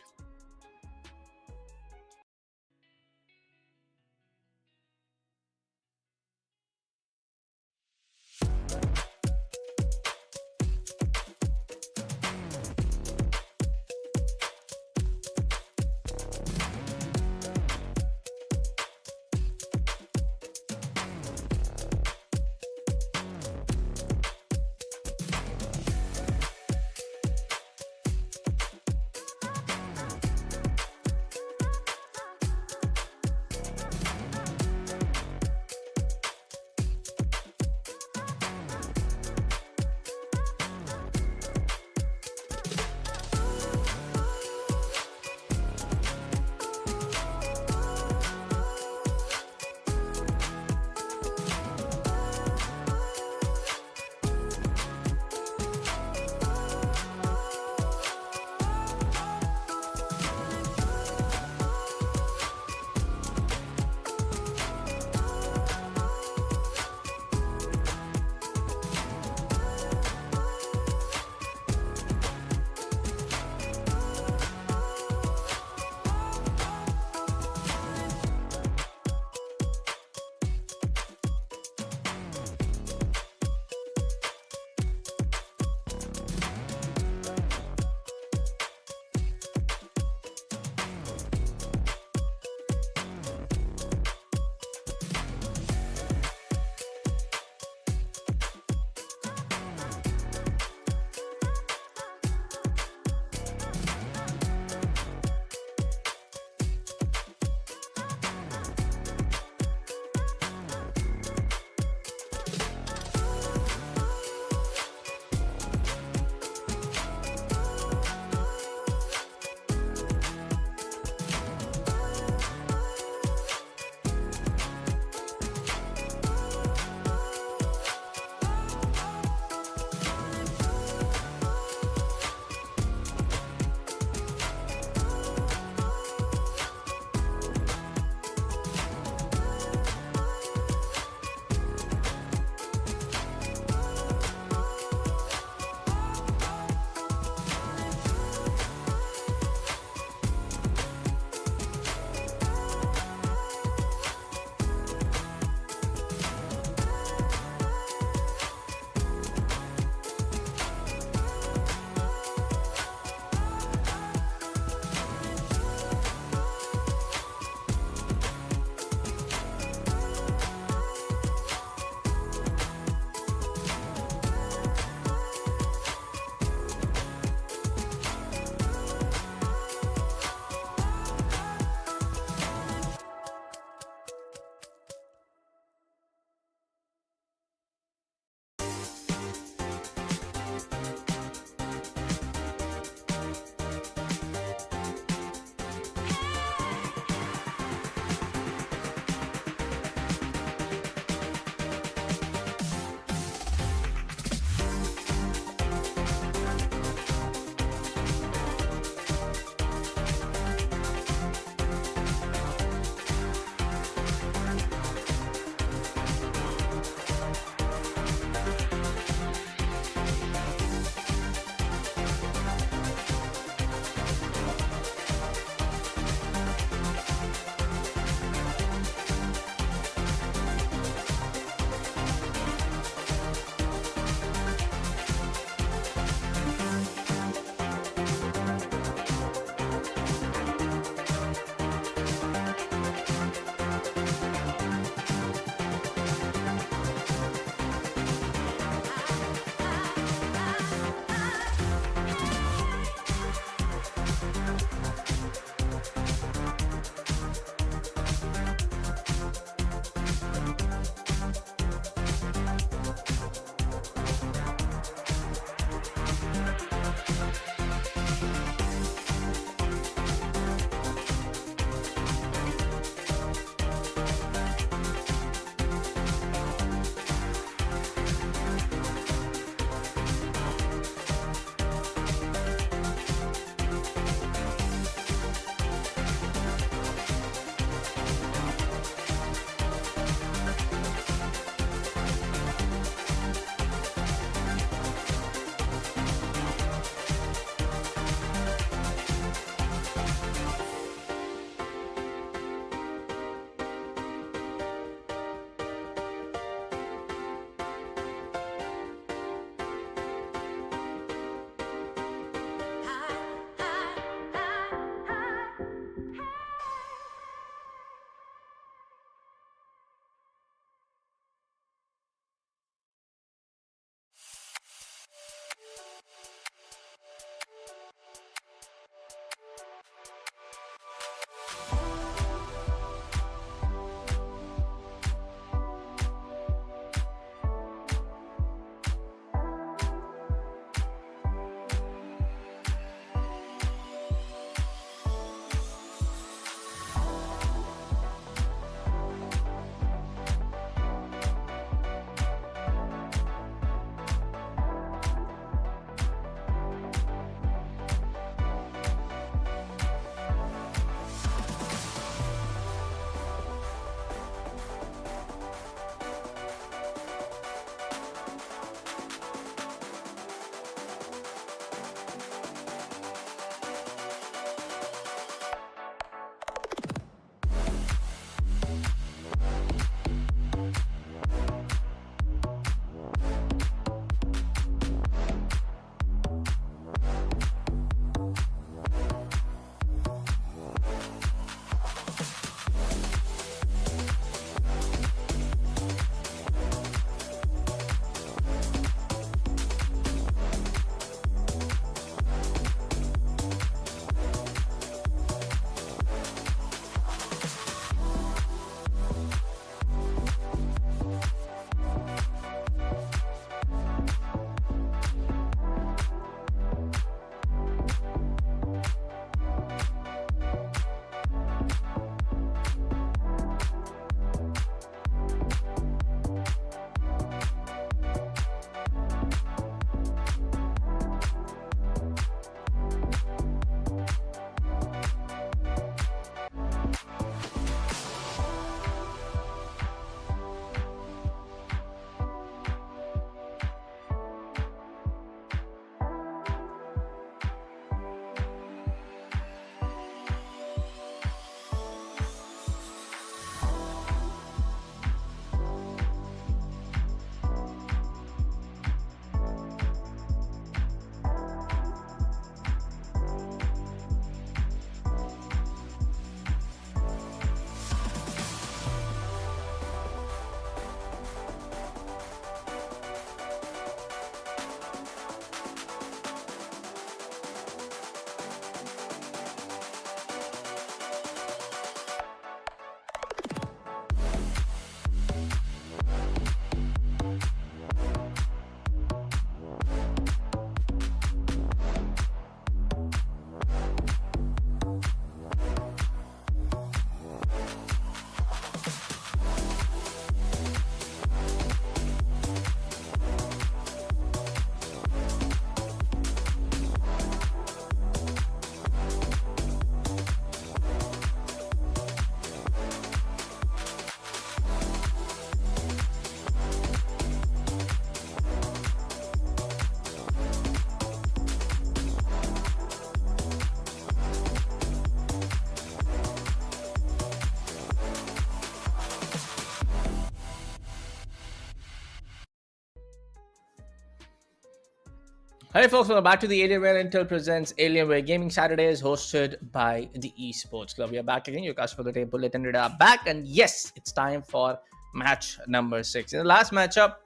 Hey folks, welcome back to the Alienware Intel presents Alienware Gaming Saturdays, hosted by the Esports Club. We are back again, your cast for the day, Bullet and Red are back, and yes, it's time for match number 6. In the last matchup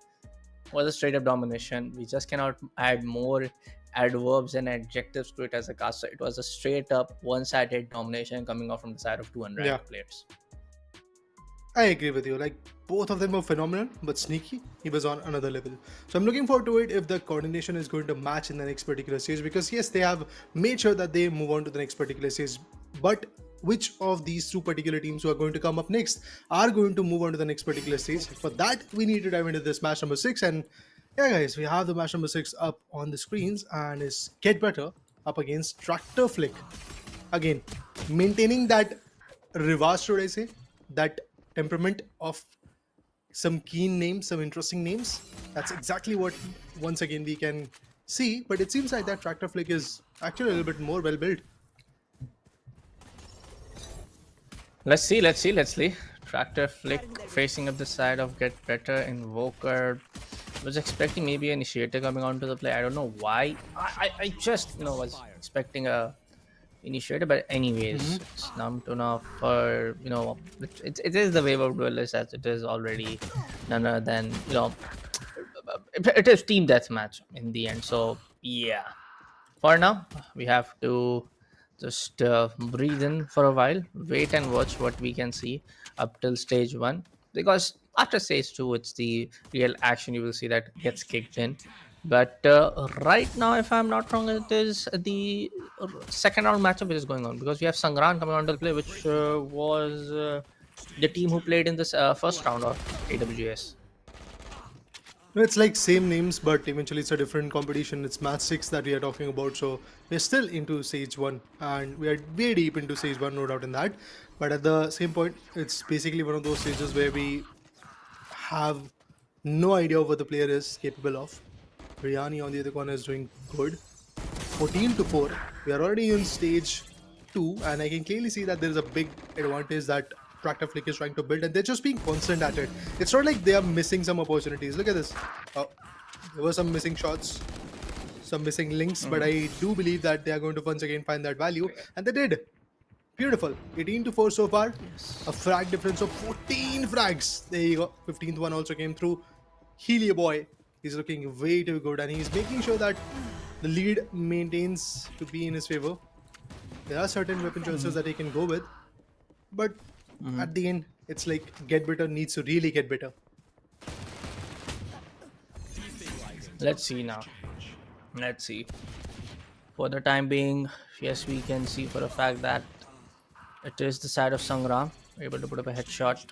was a straight up domination. We just cannot add more adverbs and adjectives to it as a caster. It was a straight up one-sided domination coming off from the side of 200 players. I agree with you. Like, both of them were phenomenal, but Sneaky, he was on another level. So I'm looking forward to it if the coordination is going to match in the next particular stage, because yes, they have made sure that they move on to the next particular stage. But which of these two particular teams who are going to come up next are going to move on to the next particular stage? For that, we need to dive into this match number 6. And yeah, guys, we have the match number 6 up on the screens, and it's Get Better up against Tractor Flick. Again, maintaining that reverse, should I say, that temperament of some keen names, some interesting names. That's exactly what once again we can see, but it seems like that Tractor Flick is actually a little bit more well built. Let's see. Tractor Flick facing up the side of Get Better. Invoker was expecting maybe an initiator coming onto the play. I don't know why. I just was expecting a initiator, but anyways, it's numbed enough for it is the wave of duelists, as it is already none other than it is team deathmatch in the end. So yeah, for now we have to just breathe in for a while, wait and watch what we can see up till stage 1, because after stage 2 it's the real action you will see that gets kicked in. But right now, if I'm not wrong, it is the second round matchup which is going on, because we have Sangran coming onto the play, which was the team who played in this first round of AWGS. It's like same names, but eventually it's a different competition. It's match 6 that we are talking about, so we're still into stage 1, and we are way deep into stage 1, no doubt in that. But at the same point, it's basically one of those stages where we have no idea of what the player is capable of. Riani on the other corner is doing good. 14-4. We are already in stage 2, and I can clearly see that there is a big advantage that Tractor Flick is trying to build, and they're just being constant at it. It's not like they are missing some opportunities. Look at this. There were some missing shots, some missing links, but I do believe that they are going to once again find that value, and they did. Beautiful. 18-4 so far. Yes. A frag difference of 14 frags. There you go. 15th one also came through. Helio Boy. He's looking way too good, and he's making sure that the lead maintains to be in his favor. There are certain weapon choices that he can go with, but at the end, it's like Get Better needs to really get better. Let's see now. Let's see. For the time being, yes, we can see for a fact that it is the side of Sangram able to put up a headshot.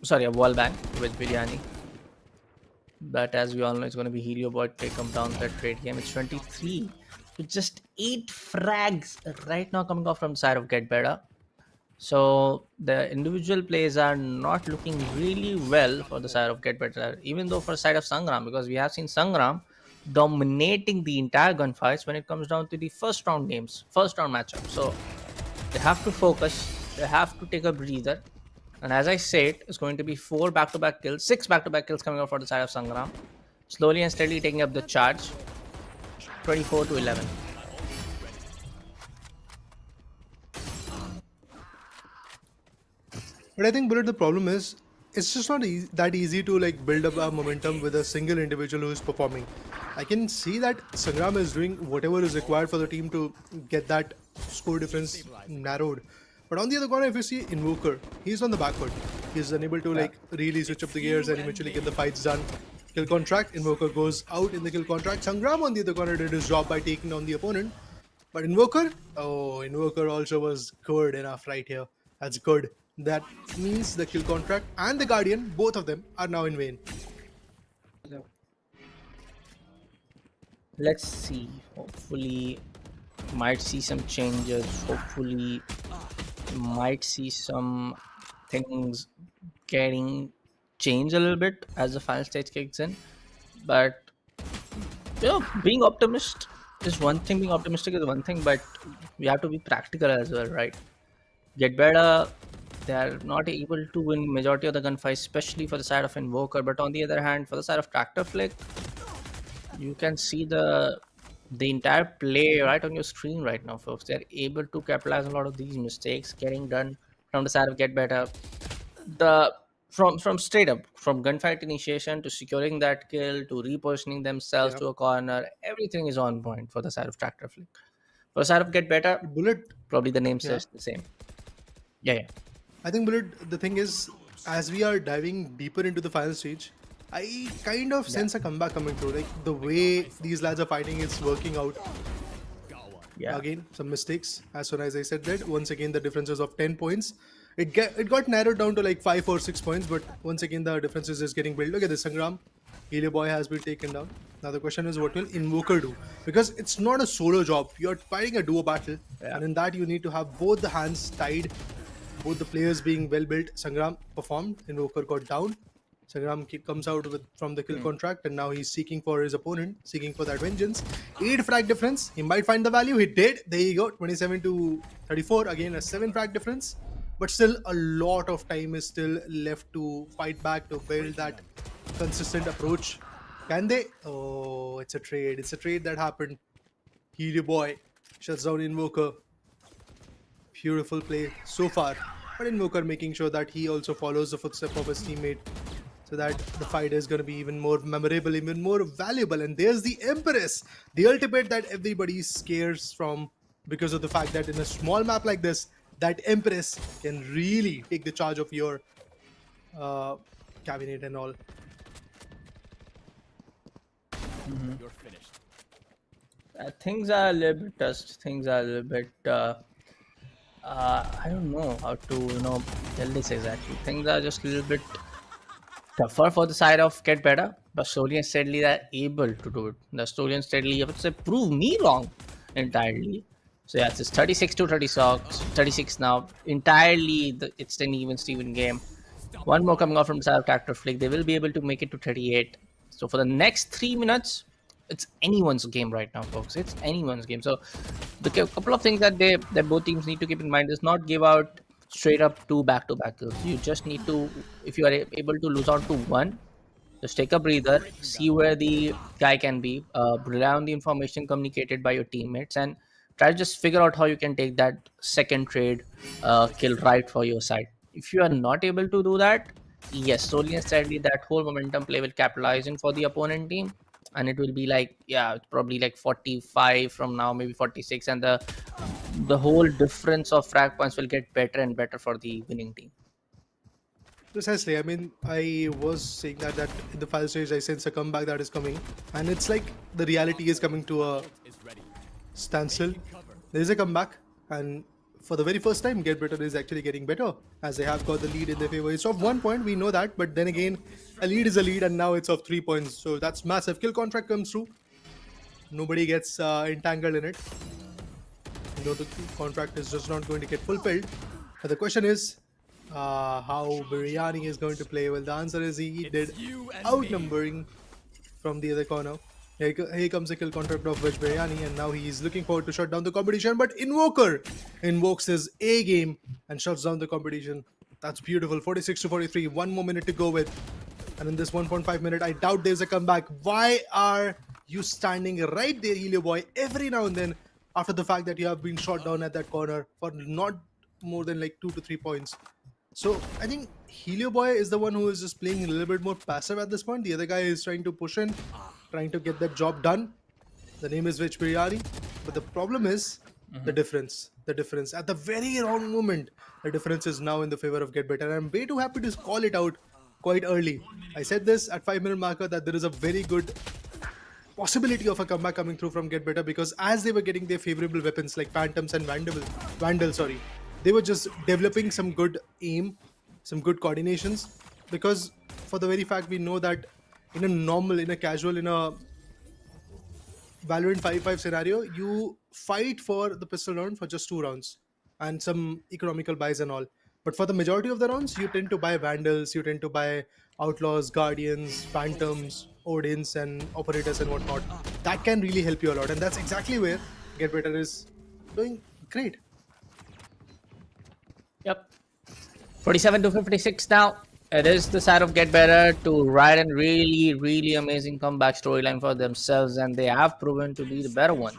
Sorry, a wall bang with Biryani. But as we all know, it's going to be Helio Boy to come down that trade game. It's 23 with just 8 frags right now coming off from the side of Get Better. So the individual plays are not looking really well for the side of Get Better, even though for the side of Sangram, because we have seen Sangram dominating the entire gunfights when it comes down to the first round games, first round matchup. So they have to focus, they have to take a breather. And as I said, it's going to be 4 back-to-back kills, 6 back-to-back kills coming out for the side of Sangram. Slowly and steadily taking up the charge. 24-11. But I think, Bullet, the problem is, it's just not that easy to build up a momentum with a single individual who is performing. I can see that Sangram is doing whatever is required for the team to get that score difference narrowed. But on the other corner, if you see Invoker, he's on the back foot. He's unable to really switch up the gears and eventually get the fights done. Kill contract, Invoker goes out in the kill contract. Sangram on the other corner did his job by taking on the opponent. But Invoker also was good enough right here. That's good. That means the kill contract and the Guardian, both of them, are now in vain. Let's see. Hopefully, might see some changes. Hopefully, might see some things getting changed a little bit as the final stage kicks in. But being optimistic is one thing, but we have to be practical as well, right? Get Better, they are not able to win majority of the gunfights, especially for the side of Invoker. But on the other hand, for the side of Tractor Flick, You can see the entire play right on your screen right now, folks. They're able to capitalize on a lot of these mistakes getting done from the side of Get Better. The from straight up from gunfight initiation to securing that kill to repositioning themselves Yeah. to a corner, everything is on point for the side of Tractor Flick. For the side of Get Better, Bullet. probably the name Yeah. says the same. Yeah, yeah. I think Bullet, the thing is, as we are diving deeper into the final stage, I kind of sense a comeback coming through. Like the way these lads are fighting, it's working out. Yeah. Again, some mistakes. As soon as I said that, once again the differences of 10 points. It got narrowed down to like 5 or 6 points, but once again the differences is getting built. Look at this, Sangram. Helio Boy has been taken down. Now the question is, what will Invoker do? Because it's not a solo job. You're fighting a duo battle, Yeah. and in that you need to have both the hands tied, both the players being well built. Sangram performed. Invoker got down. Sangram comes out from the kill contract, and now he's seeking for his opponent, seeking for that vengeance. 8 frag difference. He might find the value. He did. There you go. 27 to 34. Again, a 7 frag difference. But still, a lot of time is still left to fight back, to build that consistent approach. Can they? Oh, it's a trade. It's a trade that happened. Helio Boy shuts down Invoker. Beautiful play so far. But Invoker making sure that he also follows the footstep of his teammate, so that the fight is going to be even more memorable, even more valuable. And there's the Empress, the ultimate that everybody scares from, because of the fact that in a small map like this, that Empress can really take the charge of your cabinet and all. Things are a little bit touched. Things are a little bit. I don't know how to tell this exactly. Things are just a little bit tougher for the side of Get Better, but slowly and steadily they're able to do it. The slowly and steadily, I would say, prove me wrong entirely. So yeah, it's 36 to 36 now. Entirely, it's an even Steven game. One more coming out from the side of Tractor Flick. They will be able to make it to 38. So for the next 3 minutes, it's anyone's game right now, folks. It's anyone's game. So the couple of things that both teams need to keep in mind is not give out straight up 2 back-to-back kills. You just need to, if you are able to lose out to 1, just take a breather, see where the guy can be, rely on the information communicated by your teammates, and try to just figure out how you can take that second trade kill right for your side. If you are not able to do that, yes, slowly and steadily that whole momentum play will capitalize in for the opponent team, and it will be like, yeah, it's probably like 45 from now, maybe 46, and the whole difference of frag points will get better and better for the winning team. Precisely. I mean, I was saying that in the final stage I sense a comeback that is coming, and it's like the reality is coming to a standstill. There is a comeback, and for the very first time, Get Better is actually getting better, as they have got the lead in their favor. It's of 1 point, we know that, but then again, a lead is a lead, and now it's of 3 points. So that's massive. Kill contract comes through. Nobody gets entangled in it. You know, the contract is just not going to get fulfilled. But the question is, how Biryani is going to play. Well, the answer is he did outnumbering from the other corner. Here comes the kill contract of Veg Biryani, and now he's looking forward to shut down the competition. But Invoker invokes his A game and shuts down the competition. That's beautiful. 46 to 43. 1 more minute to go with. And in this 1.5 minute, I doubt there's a comeback. Why are you standing right there, Helio Boy, every now and then, after the fact that you have been shot down at that corner for not more than like 2 to 3 points? So I think Helio Boy is the one who is just playing a little bit more passive at this point. The other guy is trying to push in, trying to get that job done. The name is Veg Biryani, but the problem is the difference. The difference at the very wrong moment. The difference is now in the favor of Get Better. And I'm way too happy to call it out quite early. I said this at 5-minute marker that there is a very good possibility of a comeback coming through from Get Better, because as they were getting their favorable weapons like Phantoms and Vandal, they were just developing some good aim, some good coordinations, because for the very fact we know that in a normal, in a casual, in a Valorant 5-5 scenario, you fight for the pistol round for just 2 rounds and some economical buys and all. But for the majority of the rounds, you tend to buy Vandals, you tend to buy Outlaws, Guardians, Phantoms, Odins, and Operators and whatnot. That can really help you a lot, and that's exactly where Get Better is doing great. Yep. 47 to 56 now. It is the side of Get Better to write a really, really amazing comeback storyline for themselves, and they have proven to be the better ones.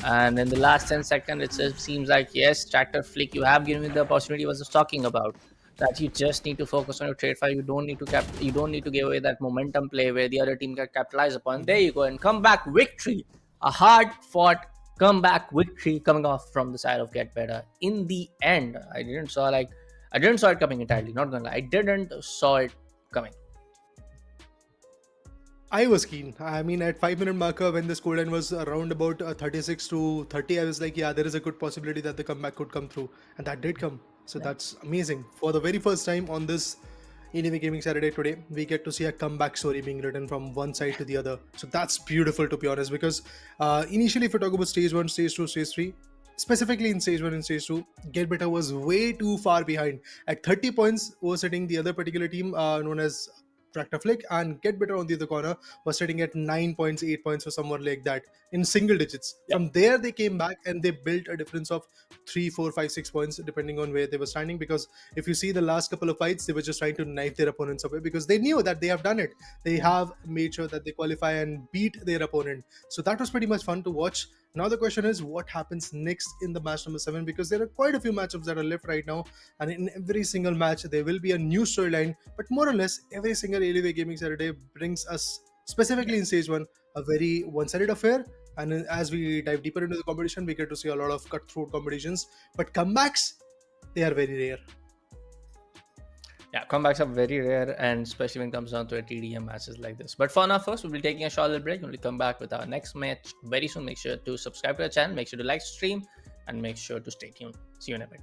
And in the last 10 seconds, it seems like, yes, Tractor Flick, you have given me the opportunity I was talking about. That you just need to focus on your trade fire. You don't need to give away that momentum play where the other team can capitalize upon. There you go, and comeback victory. A hard fought comeback victory coming off from the side of Get Better. In the end, I didn't saw it coming entirely. Not gonna lie, I didn't saw it coming. I was keen. I mean, at 5 minute marker, when the scoreline was around about 36 to 30, I was like, yeah, there is a good possibility that the comeback could come through. And that did come. So that's amazing. For the very first time on this Alienware Gaming Saturday today, we get to see a comeback story being written from one side to the other. So that's beautiful, to be honest, because initially, if we talk about stage 1, stage 2, stage 3, specifically in stage 1 and stage 2, Get Better was way too far behind. At 30 points, was sitting the other particular team known as Tractor Flick, and Get Better on the other corner was sitting at 9 points, 8 points, or somewhere like that in single digits. From there, they came back and they built a difference of 3, 4, 5, 6 points depending on where they were standing. Because if you see the last couple of fights, they were just trying to knife their opponents away because they knew that they have done it. They have made sure that they qualify and beat their opponent. So that was pretty much fun to watch. Now the question is, what happens next in the match number 7? Because there are quite a few matchups that are left right now, and in every single match there will be a new storyline. But more or less, every single Alienware Gaming Saturday brings us, specifically in stage 1, a very one-sided affair. And as we dive deeper into the competition, we get to see a lot of cutthroat competitions. But comebacks, they are very rare. Yeah, comebacks are very rare, and especially when it comes down to a TDM matches like this. But for now, first, we'll be taking a short little break and we'll come back with our next match very soon. Make sure to subscribe to our channel, make sure to like stream, and make sure to stay tuned. See you in a bit.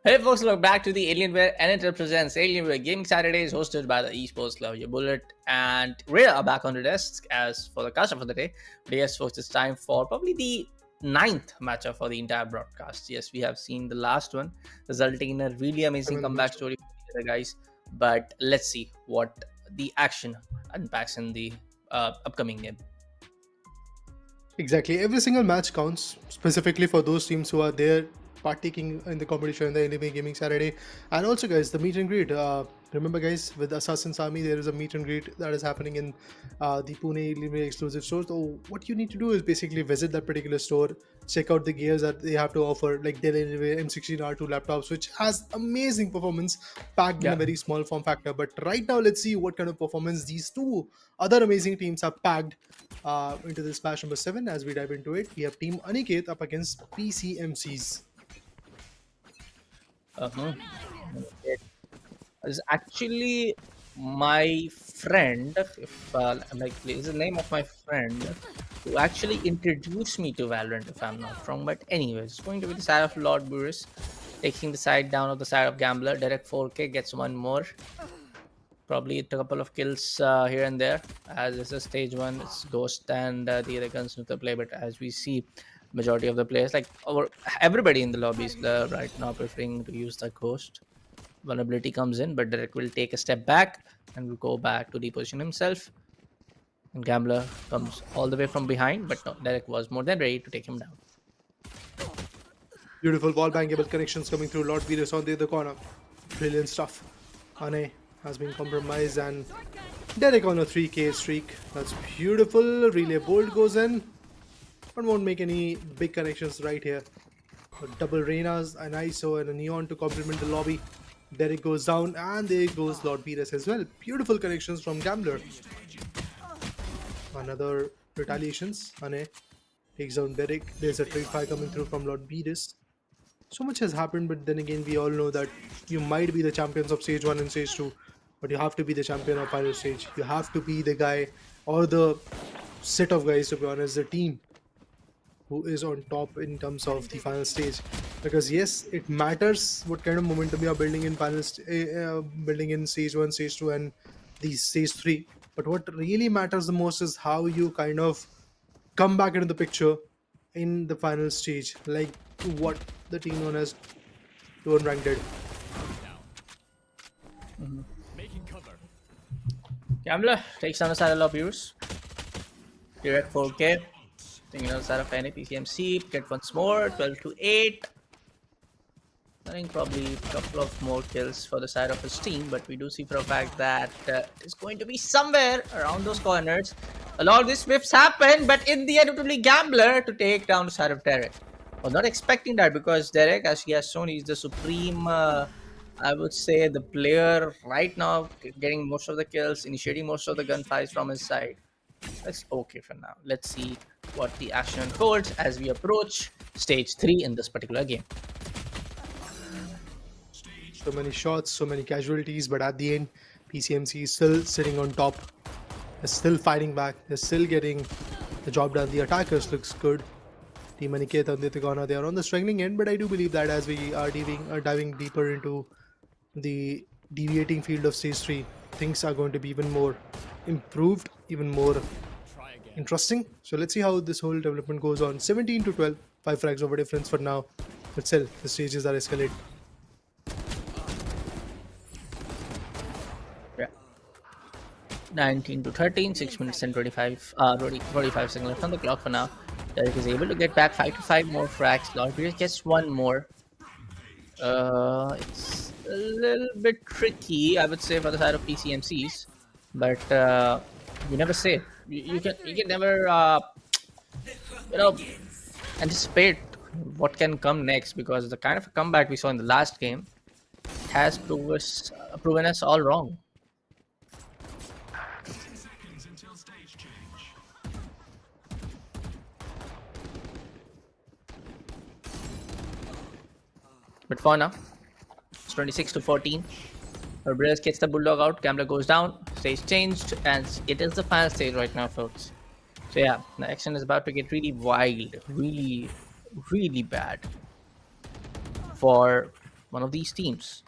Hey folks, welcome back to the Alienware and it represents Alienware Gaming Saturdays hosted by the Esports Club. Your Bullet and Rhea are back on the desk as for the caster for the day. But yes, folks, it's time for probably the ninth matchup for the entire broadcast. Yes, we have seen the last one, resulting in a really amazing comeback story for the guys. But let's see what the action unpacks in the upcoming game. Exactly. Every single match counts, specifically for those teams who are there partaking in the competition in the Alienware Gaming Saturday. And also, guys, the meet and greet. Remember, guys, with Assassin's Army, there is a meet and greet that is happening in the Pune Alienware exclusive store. So what you need to do is basically visit that particular store, check out the gears that they have to offer, like Dell Alienware M16R2 laptops, which has amazing performance packed in a very small form factor. But right now, let's see what kind of performance these two other amazing teams have packed into this match number 7. As we dive into it, we have Team Aniket up against PCMCs. It's actually my friend, if is the name of my friend who actually introduced me to Valorant, if I'm not wrong. But anyways, it's going to be the side of Lord Burris taking the side down of the side of Gambler. Direct 4K gets one more. Probably a couple of kills here and there. As this is stage 1, it's Ghost and the other guns with the play. But as we see, majority of the players, like everybody in the lobbies, right now preferring to use the Ghost. Vulnerability comes in, but Derek will take a step back and will go back to deposition himself. And Gambler comes all the way from behind, but no, Derek was more than ready to take him down. Beautiful wall bangable connections coming through. Lord Venus on the other corner. Brilliant stuff. Ane has been compromised and Derek on a 3k streak. That's beautiful. Relay bolt goes in, but won't make any big connections right here. A double Reynas, an ISO and a Neon to complement the lobby. Derek goes down and there goes Lord Venus as well. Beautiful connections from Gambler. Another retaliations. Ane takes down Derek. There's a trade fire coming through from Lord Venus. So much has happened, but then again, we all know that you might be the champions of stage 1 and stage 2, but you have to be the champion of final stage. You have to be the guy or the set of guys, to be honest, the team who is on top in terms of the final stage. Because yes, it matters what kind of momentum you are building in building in stage 1, stage 2, and the stage 3. But what really matters the most is how you kind of come back into the picture in the final stage, like what the team known as Lone Rank did. Gambler takes down the side of Lobbyers. Direct 4K. Taking on the side of any PCMC. Get once more. 12 to 8. I think probably a couple of more kills for the side of his team, but we do see for a fact that it's going to be somewhere around those corners. A lot of these whiffs happen, but in the end, it will be Gambler to take down the side of Derek. I was not expecting that because Derek, as he has shown, he's the supreme, I would say, the player right now, getting most of the kills, initiating most of the gunfires from his side. That's okay for now. Let's see what the action unfolds as we approach stage 3 in this particular game. So many shots, so many casualties, but at the end, PCMC is still sitting on top. They're still fighting back. They're still getting the job done. The attackers looks good. Team Aniket and Ditigana, they are on the struggling end, but I do believe that as we are diving deeper into the deviating field of stage 3, things are going to be even more improved, even more interesting. So let's see how this whole development goes on. 17 to 12, 5 frags over difference for now, but still the stages are escalating. Yeah. 19 to 13, 6 minutes and 45 seconds left on the clock for now. Derek is able to get back 5 to 5 more frags. Lord Beer gets one more. It's a little bit tricky, I would say, for the side of PCMCs, but you never say. You can never anticipate what can come next, because the kind of a comeback we saw in the last game has proven us all wrong. But for now, it's 26 to 14. Herbrez gets the Bulldog out. Gambler goes down. Stage changed. And it is the final stage right now, folks. So yeah, the action is about to get really wild. Really, really bad. For one of these teams.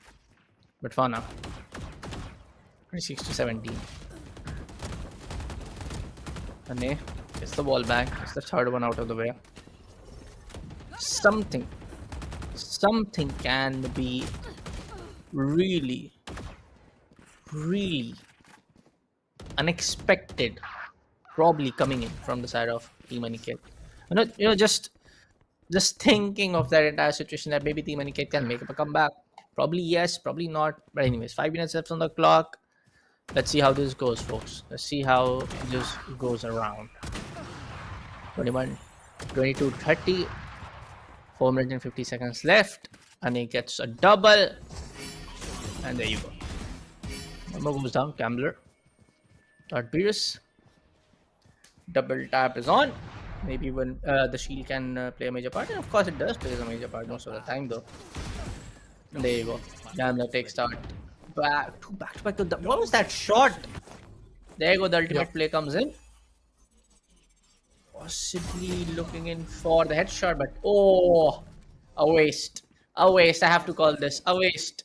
But for now, 26 to 17. And gets the ball back. It's the third one out of the way. Something can be really unexpected probably coming in from the side of Team Aniket. Just thinking of that entire situation, that maybe Team Aniket can make up a comeback. Probably yes, probably not. But anyways, 5 minutes left on the clock. Let's see how this goes, folks. Let's see how this goes around. 21, 22, 30. 4 minutes and 50 seconds left. And he gets a double. And there you go. Number goes down. Gambler. Beerus. Double tap is on. Maybe when the shield can play a major part. And of course it does play a major part most of the time though. And there you go. Gambler takes start. Back to back. What was that shot? There you go. The ultimate play comes in. Possibly looking in for the headshot, but oh, a waste. A waste. I have to call this a waste.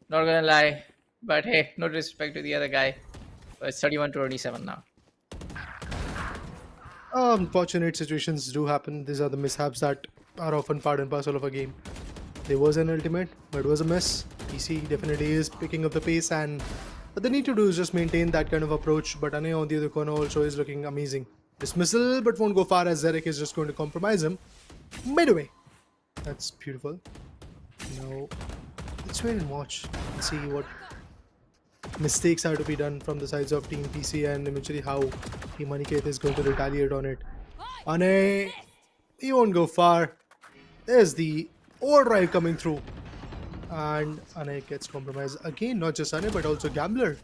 Not gonna lie, but hey, no disrespect to the other guy. But it's 31 to 27 now. Unfortunate situations do happen. These are the mishaps that are often part and parcel of a game. There was an ultimate, but it was a miss. PC definitely is picking up the pace, and what they need to do is just maintain that kind of approach. But Ane on the other corner also is looking amazing. Dismissal, but won't go far as Zarek is just going to compromise him midway. That's beautiful. Now, let's wait and watch and see what mistakes are to be done from the sides of Team PC and eventually how Team Aniket is going to retaliate on it. Ane, he won't go far. There's the overdrive coming through. And Ane gets compromised again, not just Ane but also Gambler.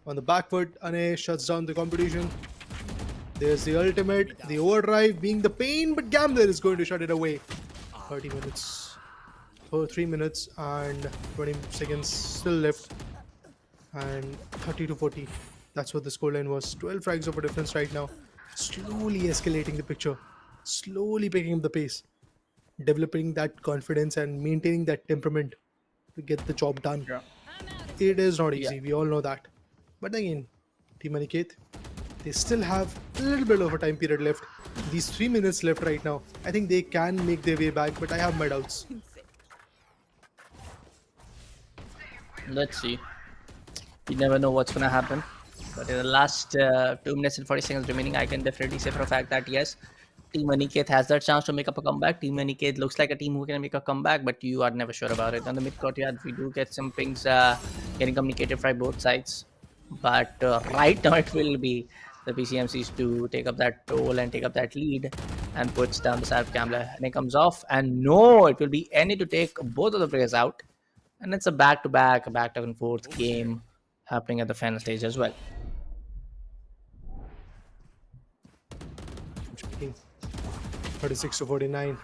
On the back foot, Ane shuts down the competition. There's the ultimate, the overdrive being the pain, but Gambler is going to shut it away. 30 minutes. 3 minutes and 20 seconds still left. And 30 to 40. That's what the scoreline was. 12 frags of a difference right now. Slowly escalating the picture. Slowly picking up the pace. Developing that confidence and maintaining that temperament to get the job done. Yeah. It is not easy. We all know that. But again, Team Aniket, they still have a little bit of a time period left. These 3 minutes left right now. I think they can make their way back, but I have my doubts. Let's see. You never know what's gonna happen. But in the last 2 minutes and 40 seconds remaining, I can definitely say for a fact that yes, Team Aniket has that chance to make up a comeback. Team Aniket looks like a team who can make a comeback, but you are never sure about it. On the mid-court, yeah, we do get some things getting communicated by both sides. But right now, it will be the PCMCs to take up that toll and take up that lead and puts down the side of Gambler. And it comes off, and no, it will be any to take both of the players out. And it's a back-to-back, and forth game happening at the final stage as well. 36 to 49.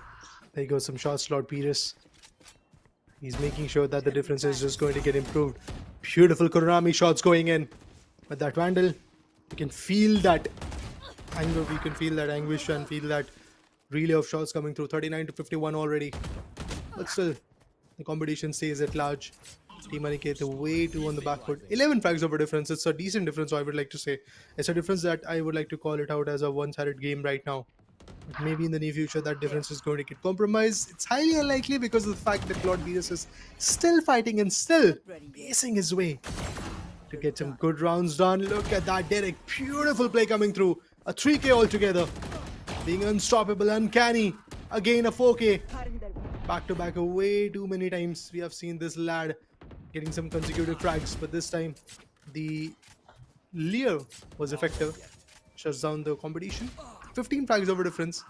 There goes some shots, Lord Pires. He's making sure that the difference is just going to get improved. Beautiful Kurami shots going in. But that Vandal, you can feel that anger, we can feel that anguish and feel that relay of shots coming through. 39 to 51 already. But still, the competition stays at large. Team Aniket way too on the back foot. 11 frags over difference. It's a decent difference, I would like to say. It's a difference that I would like to call it out as a one-sided game right now. But maybe in the near future that difference is going to get compromised. It's highly unlikely because of the fact that Lord Venus is still fighting and still pacing his way to get some good rounds done. Look at that, Derek. Beautiful play coming through. A 3K altogether. Being unstoppable, uncanny. Again a 4K. Back to back way too many times we have seen this lad getting some consecutive frags, but this time the Lear was effective. Shuts down the competition. 15 frags over difference.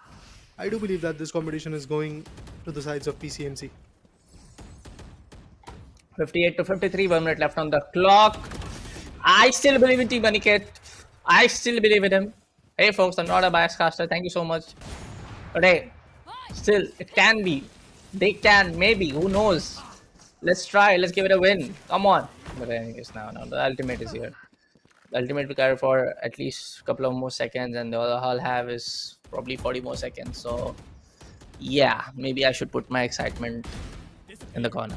I do believe that this competition is going to the sides of PCMC. 58 to 53, 1 minute left on the clock. I still believe in Team Aniket. I still believe in him. Hey folks, I'm not a bias caster. Thank you so much. But hey, still, it can be. They can, maybe. Who knows? Let's try. Let's give it a win. Come on. But anyways, now the ultimate is here. The ultimate will carry for at least a couple of more seconds, and all I'll have is probably 40 more seconds. So, yeah, maybe I should put my excitement in the corner.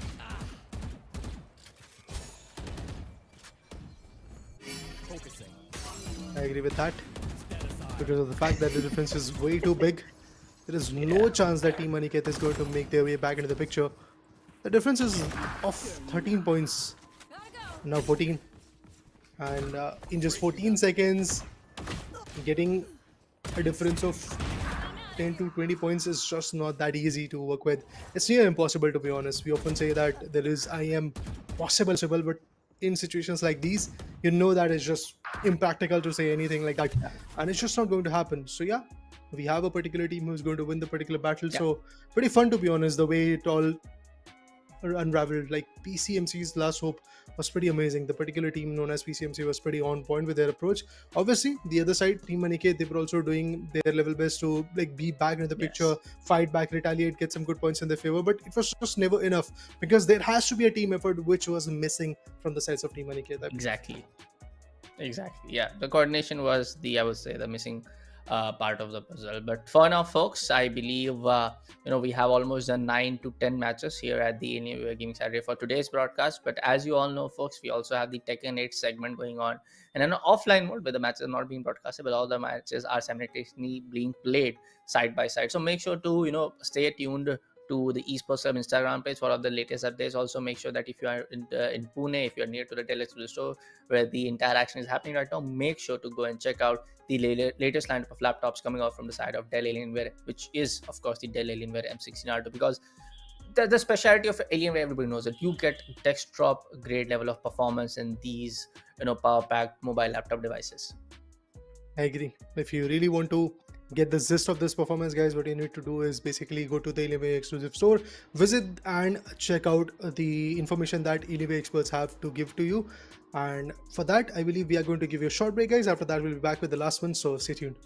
I agree with that because of the fact that the difference is way too big. There is no chance that Team Aniket is going to make their way back into the picture. The difference is of 13 points, now 14. And in just 14 seconds, getting a difference of 10 to 20 points is just not that easy to work with. It's near impossible, to be honest. We often say that there is IM possible, but in situations like these, you know that it's just impractical to say anything like that. And it's just not going to happen. So yeah, we have a particular team who's going to win the particular battle. So pretty fun, to be honest, the way it all unraveled. Like PCMC's last hope was pretty amazing. The particular team known as PCMC was pretty on point with their approach. Obviously, the other side, Team Aniket, they were also doing their level best to like be back in the picture, fight back, retaliate, get some good points in their favor. But it was just never enough because there has to be a team effort which was missing from the sides of Team Aniket. Exactly. Yeah, the coordination was I would say the missing part of the puzzle. But for now, folks, I believe we have almost done 9 to 10 matches here at the Alienware Gaming Saturday for today's broadcast. But as you all know, folks, we also have the Tekken 8 segment going on, and in an offline mode where the matches are not being broadcasted, but all the matches are simultaneously being played side by side. So make sure to stay tuned to the Esports Club Instagram page for all the latest updates. Also, make sure that if you are in Pune, if you are near to the Dell Exclusive store where the entire action is happening right now, make sure to go and check out the latest lineup of laptops coming out from the side of Dell Alienware, which is of course the Dell Alienware M16R2, because the specialty of Alienware, everybody knows that you get desktop grade level of performance in these power packed mobile laptop devices. I agree. If you really want to get the gist of this performance, guys, what you need to do is basically go to the Alienware exclusive store, visit and check out the information that Alienware experts have to give to you. And for that, I believe we are going to give you a short break, guys. After that, we'll be back with the last one, so stay tuned.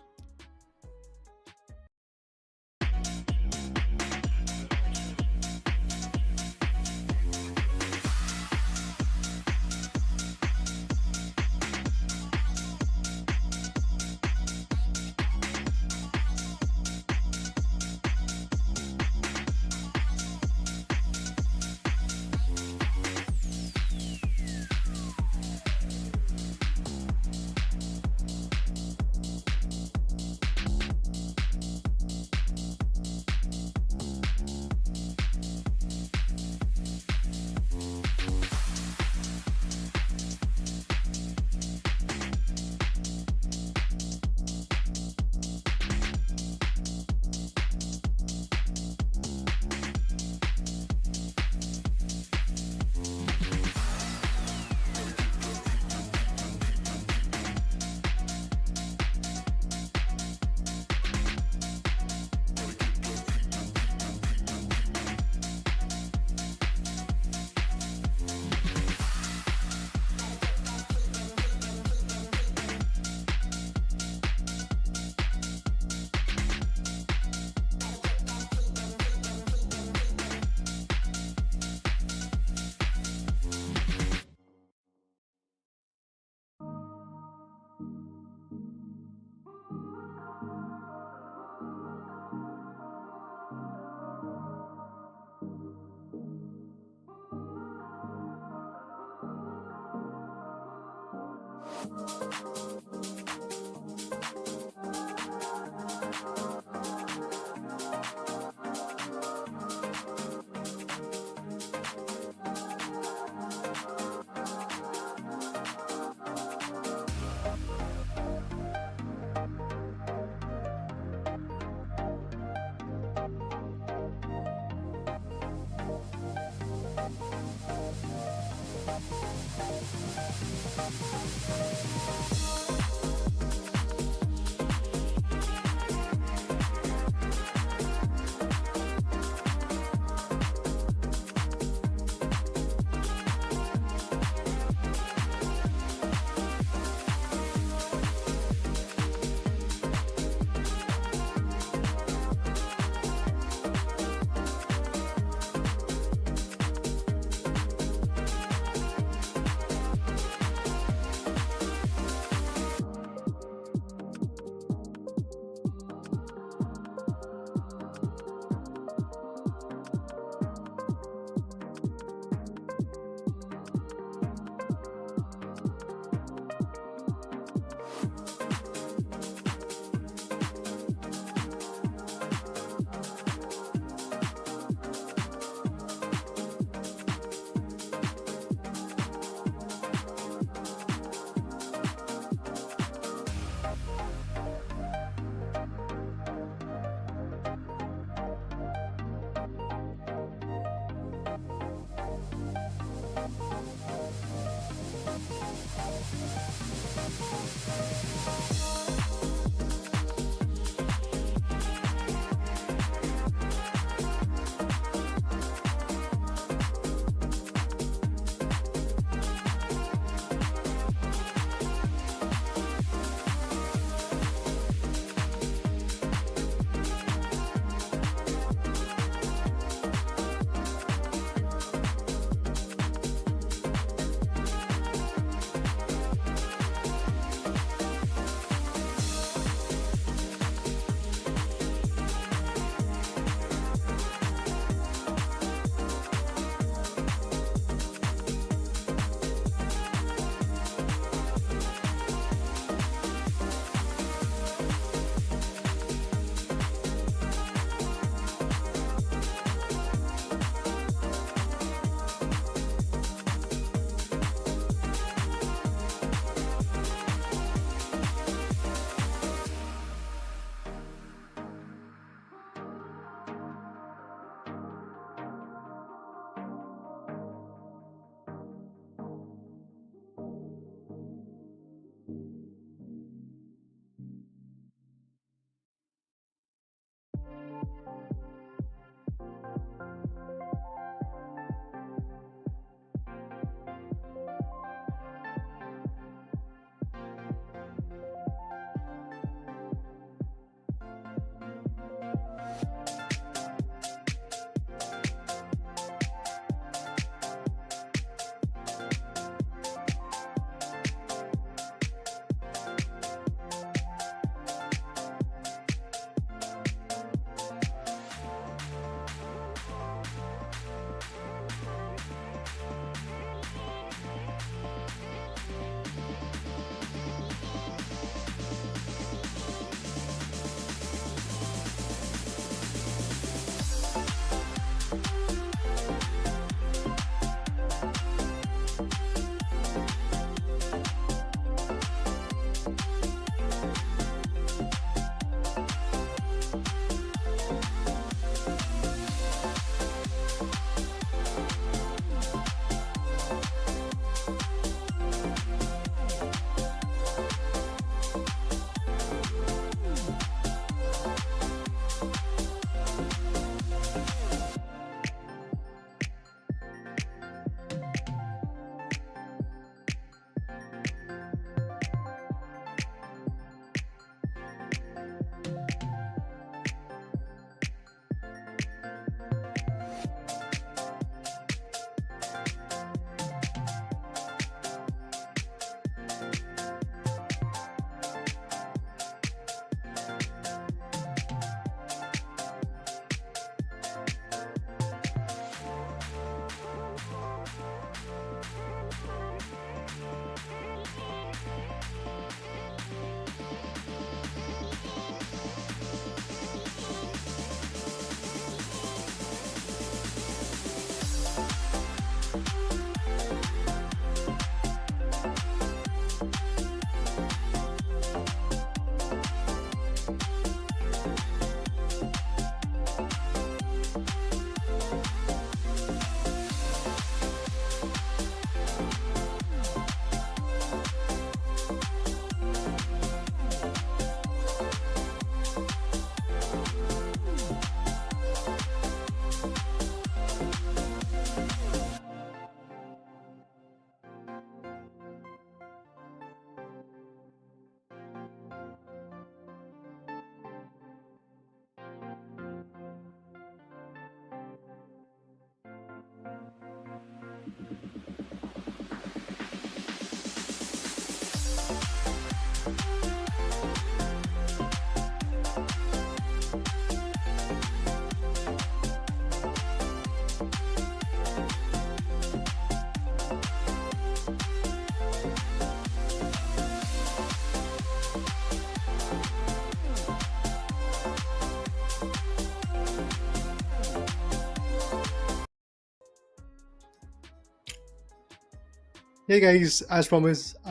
Hey guys, as promised, we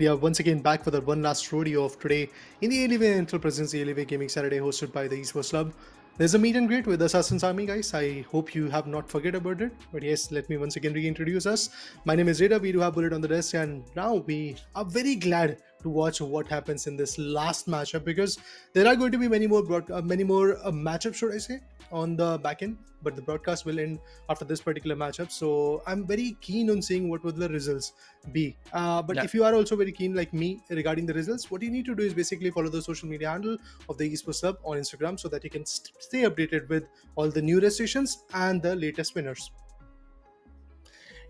are once again back for the one last rodeo of today in the Alienware Intel Presents the Alienware Gaming Saturday hosted by the Esports Club. There's a meet and greet with Assassin's Army, guys. I hope you have not forget about it. But yes, let me once again reintroduce us. My name is Rita. We do have Bullet on the desk, and now we are very glad to watch what happens in this last matchup, because there are going to be many more matchups, should I say, on the back end. But the broadcast will end after this particular matchup, so I'm very keen on seeing what will the results be. But Yeah. if you are also very keen like me regarding the results, what you need to do is basically follow the social media handle of the Esports Club on Instagram, so that you can stay updated with all the new registrations and the latest winners.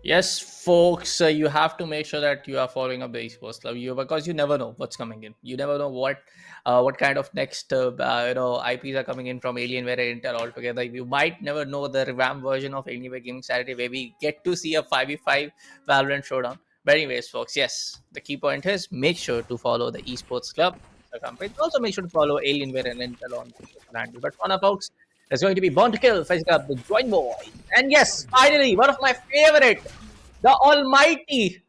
Yes, folks, you have to make sure that you are following up the esports club, because you never know what's coming in. You never know what kind of next IPs are coming in from Alienware and Intel altogether. You might never know the revamped version of Alienware Gaming Saturday, where we get to see a 5v5 Valorant showdown. But anyways, folks, yes, the key point is make sure to follow the esports club company. Also, make sure to follow Alienware and Intel on the social handle. But for now, folks, there's going to be Born to Kill facing up the Join Boy. And yes, finally, one of my favorite, the almighty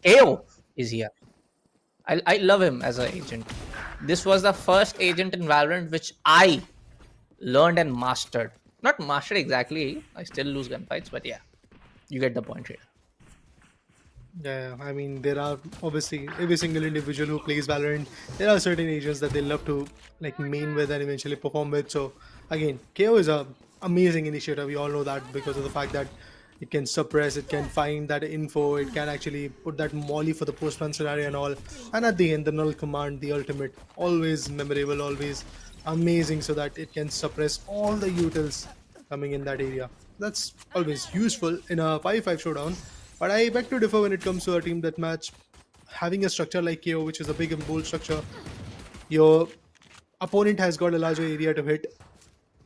KO is here. I love him as an agent. This was the first agent in Valorant which I learned and mastered. Not mastered exactly. I still lose gunfights, but yeah, you get the point here. Yeah, I mean, there are obviously every single individual who plays Valorant, there are certain agents that they love to like main with and eventually perform with. So again, KO is a amazing initiator. We all know that because of the fact that it can suppress, it can find that info, it can actually put that molly for the postman scenario and all. And at the end, the null command, the ultimate, always memorable, always amazing, so that it can suppress all the utils coming in that area. That's always useful in a 5v5 showdown. But I beg to differ when it comes to a team deathmatch. Having a structure like KO, which is a big and bold structure, your opponent has got a larger area to hit,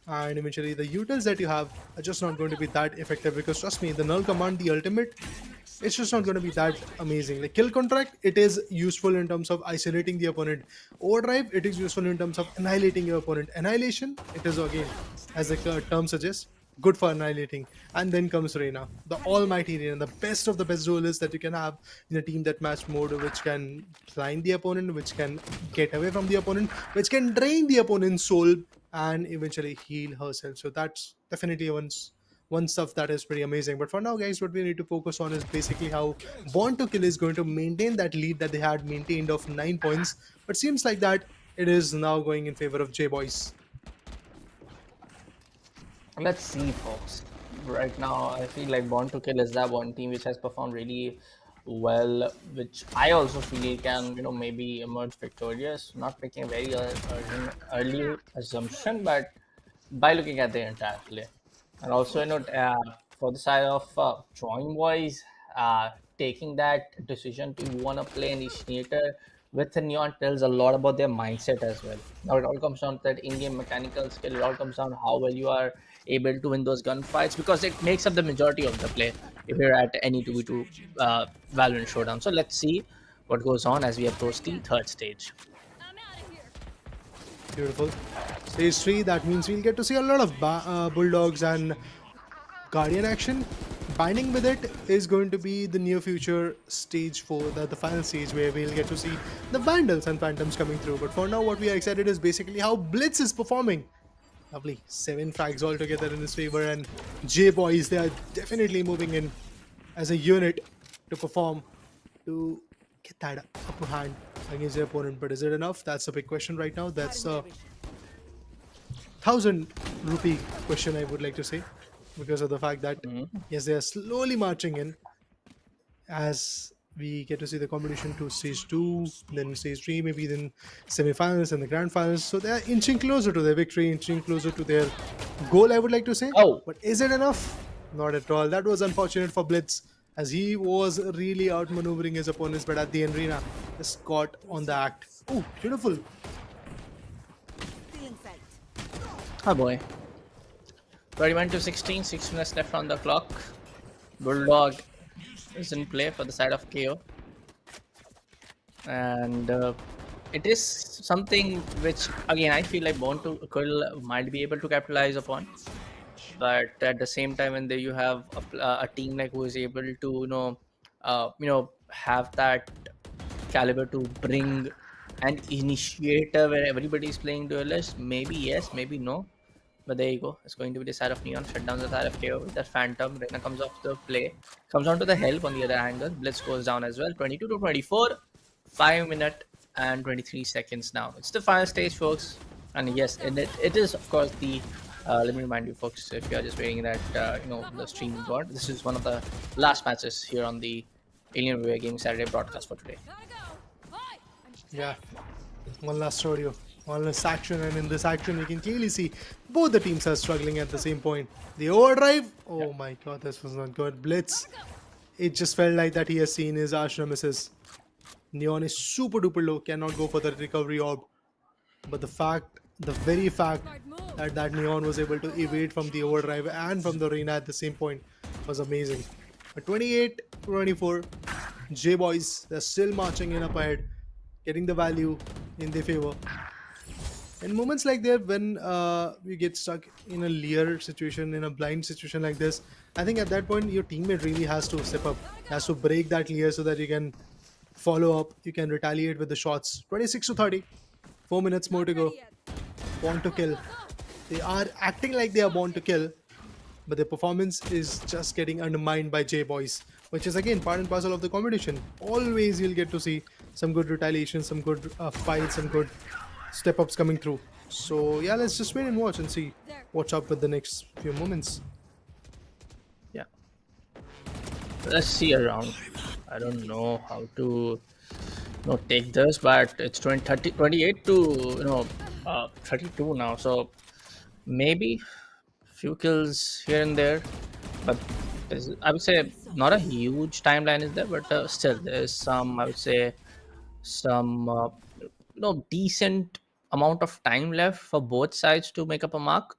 and eventually the utils that you have are just not going to be that effective, because trust me, the null command, the ultimate, it's just not going to be that amazing. Like kill contract, it is useful in terms of isolating the opponent. Overdrive, it is useful in terms of annihilating your opponent. Annihilation, it is again, as the term suggests, good for annihilating. And then comes Reina, the almighty Reina, the best of the best duelists that you can have in a team deathmatch mode, which can blind the opponent, which can get away from the opponent, which can drain the opponent's soul and eventually heal herself. So that's definitely one stuff that is pretty amazing. But for now, guys, what we need to focus on is basically how Born to Kill is going to maintain that lead that they had maintained of 9 points. But seems like that it is now going in favor of J-Boys. Let's see, folks. Right now, I feel like Born to Kill is that one team which has performed really well, which I also feel can, maybe emerge victorious. Not making a very early assumption, but by looking at the entire play. And also, for the side of Join Boys, taking that decision to want to play initiator with Neon tells a lot about their mindset as well. Now, it all comes down to that in-game mechanical skill. It all comes down to how well you are able to win those gunfights, because it makes up the majority of the play if you're at any 2v2 Valorant showdown. So let's see what goes on as we approach the third stage. Beautiful. Stage 3, that means we'll get to see a lot of Bulldogs and Guardian action. Binding with it is going to be the near future stage 4, the final stage, where we'll get to see the Vandals and Phantoms coming through. But for now, what we are excited is basically how Blitz is performing. Lovely. 7 frags all together in his favor, and J-Boys, they are definitely moving in as a unit to perform, to get that upper hand against their opponent. But is it enough? That's a big question right now. That's a 1,000 rupee question, I would like to say, because of the fact that yes, they are slowly marching in as we get to see the competition to stage 2, then stage 3, maybe then semi-finals and the grand finals. So they are inching closer to their victory, inching closer to their goal, I would like to say. Oh, but is it enough? Not at all. That was unfortunate for Blitz, as he was really outmaneuvering his opponents, but at the end, Reina just caught on the act. Oh, beautiful. oh boy. 31 to 16, 6 minutes left on the clock. Bulldog is in play for the side of KO. And it is something which, again, I feel like Born to Kill might be able to capitalize upon. But at the same time, when there you have a team like who is able to, have that caliber to bring an initiator where everybody is playing duelist. Maybe yes, maybe no. But there you go. It's going to be the side of Neon. Shut down the side of KO with that Phantom. Reina comes off the play. Comes on to the help on the other angle. Blitz goes down as well. 22 to 24. 5 minutes and 23 seconds now. It's the final stage, folks. And yes, it is, of course, the... let me remind you, folks, if you are just waiting that, the stream is on. This is one of the last matches here on the Alienware Gaming Saturday broadcast for today. Yeah, one last audio, one last action, and in this action we can clearly see both the teams are struggling at the same point. The overdrive, oh my god, this was not good. Blitz, it just felt like that he has seen his arch nemesis. Neon is super duper low, cannot go for the recovery orb. But the very fact that Neon was able to evade from the overdrive and from the Reina at the same point was amazing. But 28-24, J-Boys, they're still marching in up ahead, getting the value in their favor. In moments like that, when you get stuck in a leer situation, in a blind situation like this, I think at that point your teammate really has to step up, has to break that leer so that you can follow up, you can retaliate with the shots. 26 to 30, 4 minutes more to go. Born to kill. They are acting like they are born to kill, but their performance is just getting undermined by J-Boys, which is again part and parcel of the competition. Always you'll get to see some good retaliation, some good fights, some good step-ups coming through. So yeah, let's just wait and watch and see what's up with the next few moments. Yeah. Let's see around. I don't know how to take this, but it's 28 to 32 now. So maybe few kills here and there, but I would say not a huge timeline is there, but still there is some, I would say, some decent amount of time left for both sides to make up a mark.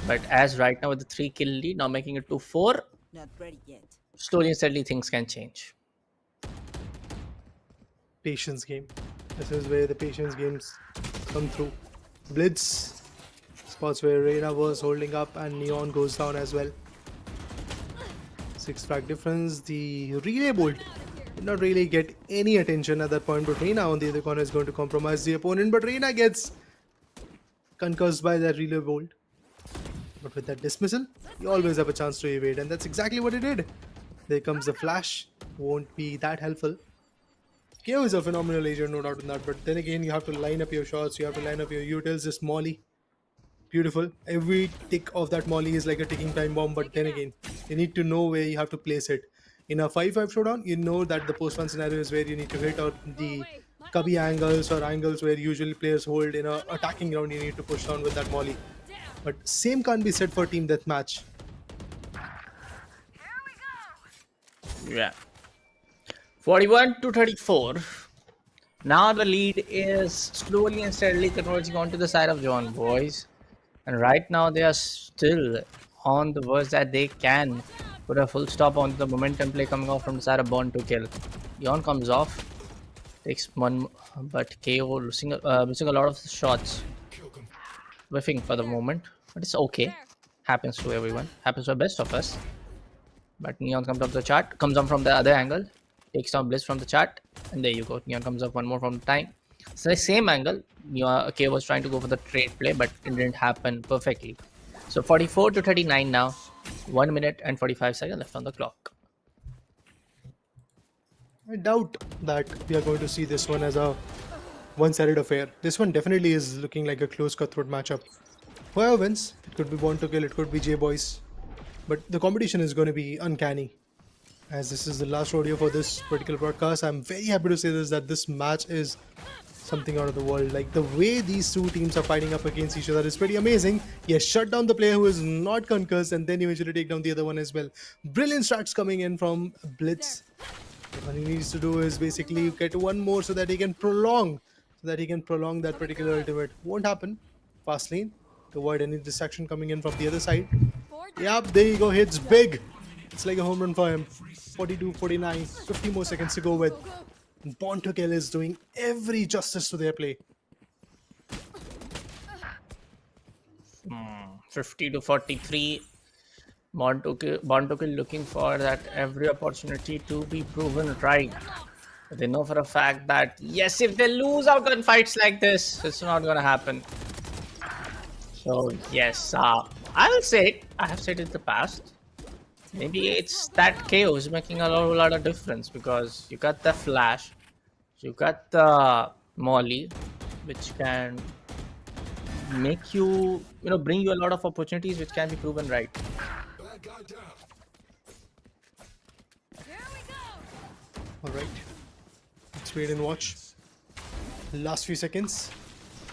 But as right now with the 3 kill lead, now making it to 4, Not ready yet. slowly and steadily things can change. Patience game. This is where the patience games come through. Blitz, spots where Reina was holding up and Neon goes down as well. 6 frag difference. The relay bolt did not really get any attention at that point, but Reina on the other corner is going to compromise the opponent, but Reina gets concussed by that relay bolt. But with that dismissal, you always have a chance to evade, and that's exactly what he did. There comes the flash, won't be that helpful. KO is a phenomenal agent, no doubt in that, but then again, you have to line up your shots, you have to line up your utils. This molly, beautiful. Every tick of that molly is like a ticking time bomb, but then again, you need to know where you have to place it. In a 5-5 showdown, you know that the post-1 scenario is where you need to hit, or the cubby angles or angles where usually players hold in a attacking round, you need to push down with that molly. But same can't be said for team deathmatch. Yeah. 41 to 34. Now the lead is slowly and steadily converging onto the side of John Boys. And right now they are still on the verge that they can put a full stop on the momentum play coming off from the side of Born to Kill. Yon comes off, takes one, but KO missing a lot of shots. Whiffing for the moment, but it's okay. Happens to everyone. Happens to the best of us. But Neon comes up the chart, comes on from the other angle, takes down Bliss from the chart, and there you go. Neon comes up one more from the time. So the same angle, K was trying to go for the trade play, but it didn't happen perfectly. So 44 to 39 now. 1 minute and 45 seconds left on the clock. I doubt that we are going to see this one as a one-sided affair. This one definitely is looking like a close cutthroat matchup. Whoever wins, it could be Born to Kill, it could be J-Boys. But the competition is going to be uncanny. As this is the last rodeo for this particular broadcast, I'm very happy to say this, that this match is something out of the world. Like, the way these two teams are fighting up against each other is pretty amazing. Yes, shut down the player who is not concussed and then eventually take down the other one as well. Brilliant strats coming in from Blitz. What he needs to do is basically get one more so that he can prolong that particular ultimate. Won't happen. Fast lane to avoid any distraction coming in from the other side. Yep, there you go. Hits big. It's like a home run for him. 42, 49, 50 more seconds to go with. Born to Kill is doing every justice to their play. 50 to 43. Born to Kill looking for that every opportunity to be proven right. They know for a fact that yes, if they lose out on fights like this, it's not gonna happen. So yes, I will say it. I have said it in the past. Maybe it's that chaos making a lot of difference because you got the flash, you got the molly, which can make you bring you a lot of opportunities which can be proven right. All right, let's wait and watch. Last few seconds.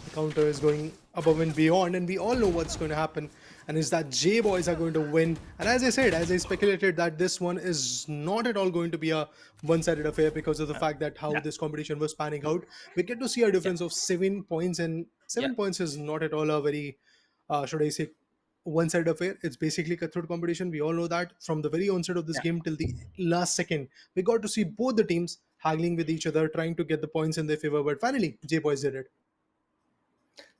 The counter is going above and beyond, and we all know what's going to happen. And is that J boys are going to win. And as I said, as I speculated, that this one is not at all going to be a one-sided affair because of the fact that how Yeah, this competition was panning out. We get to see a yeah, difference of 7 points, and yeah, 7 points is not at all a very, should I say, one-sided affair. It's basically cutthroat competition. We all know that from the very onset of this yeah. game till the last second, we got to see both the teams haggling with each other, trying to get the points in their favor. But finally, J boys did it.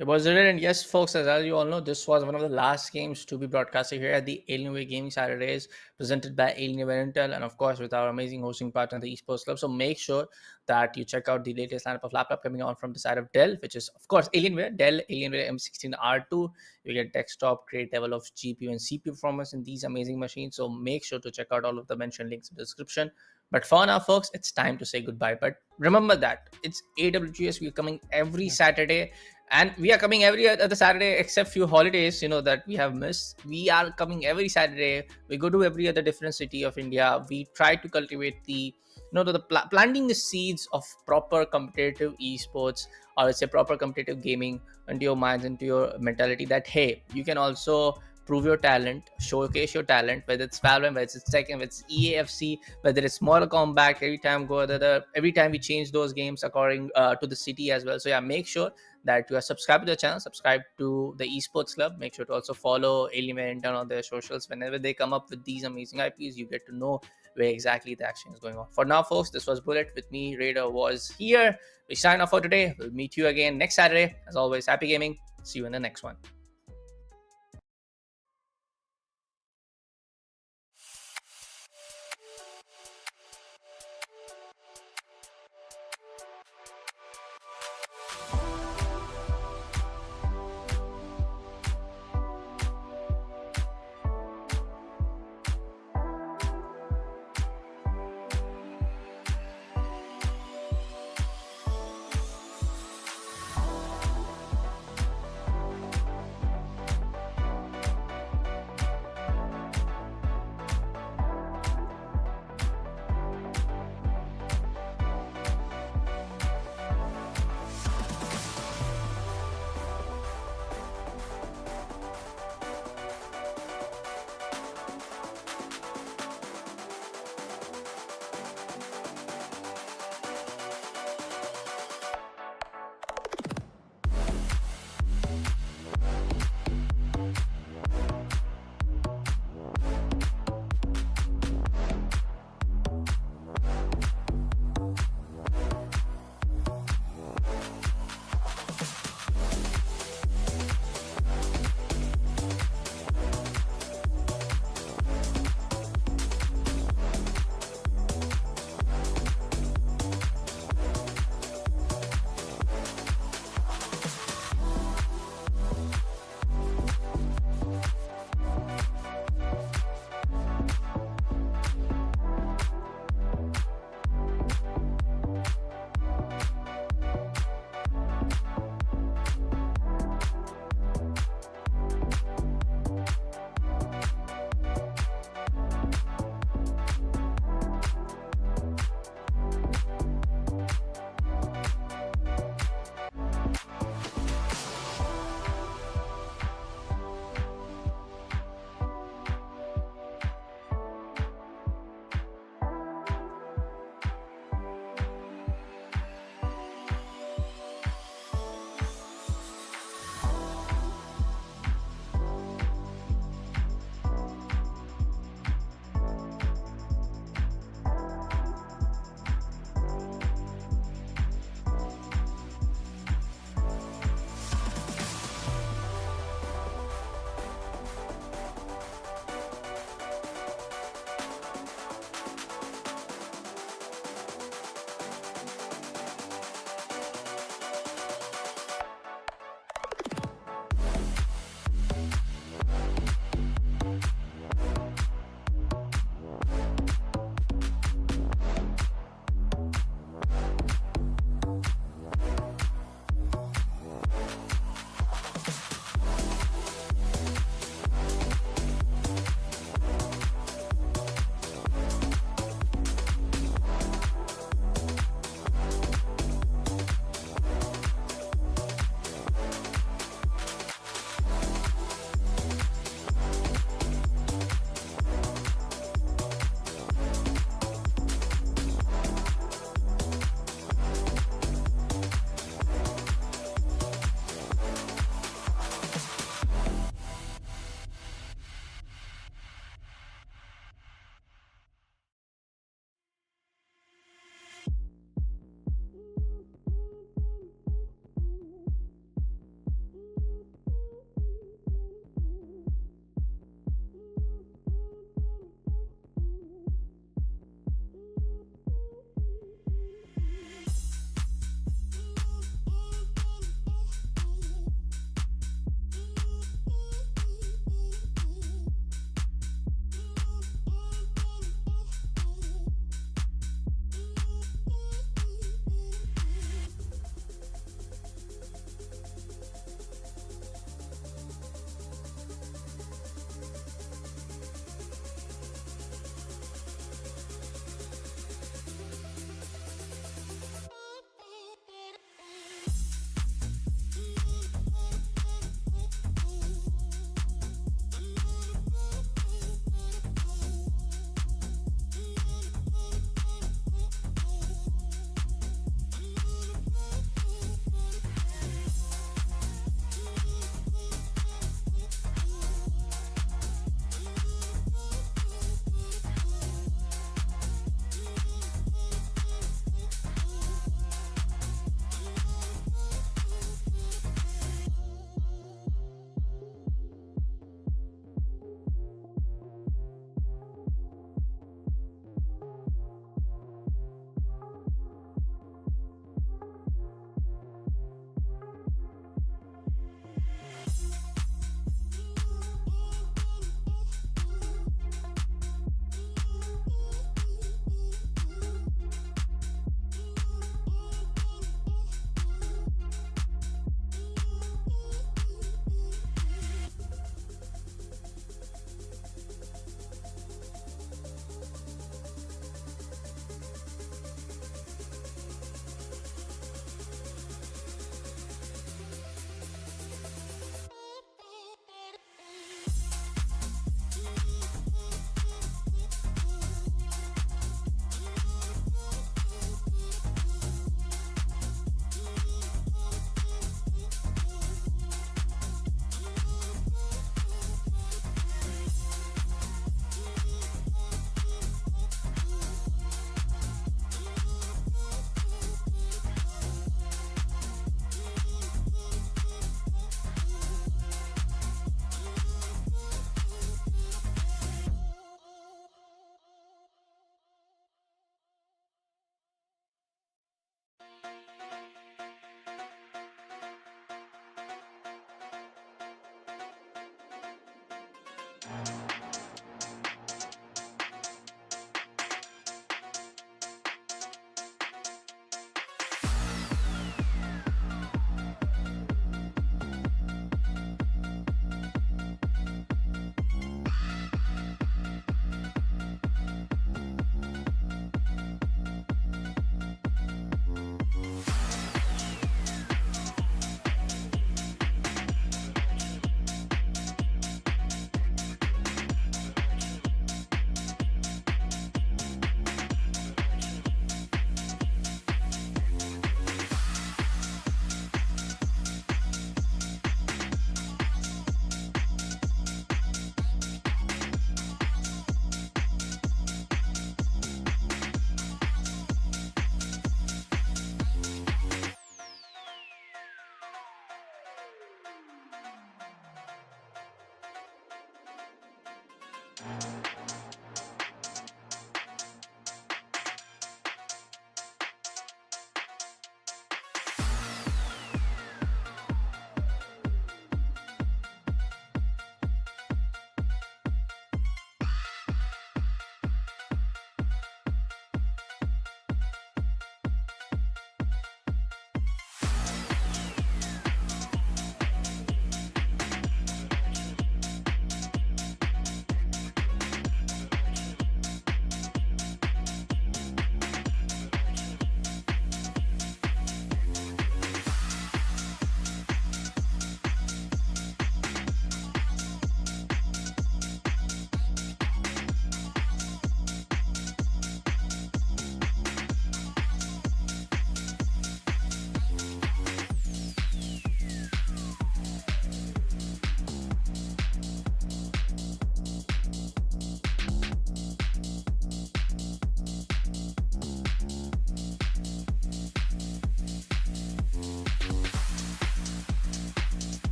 It was it, and yes, folks, as you all know, this was one of the last games to be broadcasted here at the Alienware Gaming Saturdays, presented by Alienware Intel, and of course with our amazing hosting partner, the Esports Club. So make sure that you check out the latest lineup of laptop coming on from the side of Dell, which is of course Alienware, Dell Alienware M16R2. You get desktop great level of GPU and CPU performance in these amazing machines. So make sure to check out all of the mentioned links in the description. But for now, folks, it's time to say goodbye. But remember that it's AWGS. We're coming every Saturday, and we are coming every other Saturday except few holidays, that we have missed. We are coming every Saturday. We go to every other different city of India. We try to cultivate planting the seeds of proper competitive esports, or let's say proper competitive gaming, into your minds, into your mentality, that hey, you can also prove your talent, showcase your talent, whether it's Valorant, whether it's Tekken, whether it's EAFC, whether it's Mortal Kombat. Every time we change those games according to the city as well. So yeah, make sure that you are subscribed to the channel, subscribe to the Esports Club. Make sure to also follow Alienware Intern on their socials. Whenever they come up with these amazing IPs, you get to know where exactly the action is going on. For now, folks, this was Bullet with me. Raider was here. We sign off for today. We'll meet you again next Saturday. As always, happy gaming. See you in the next one.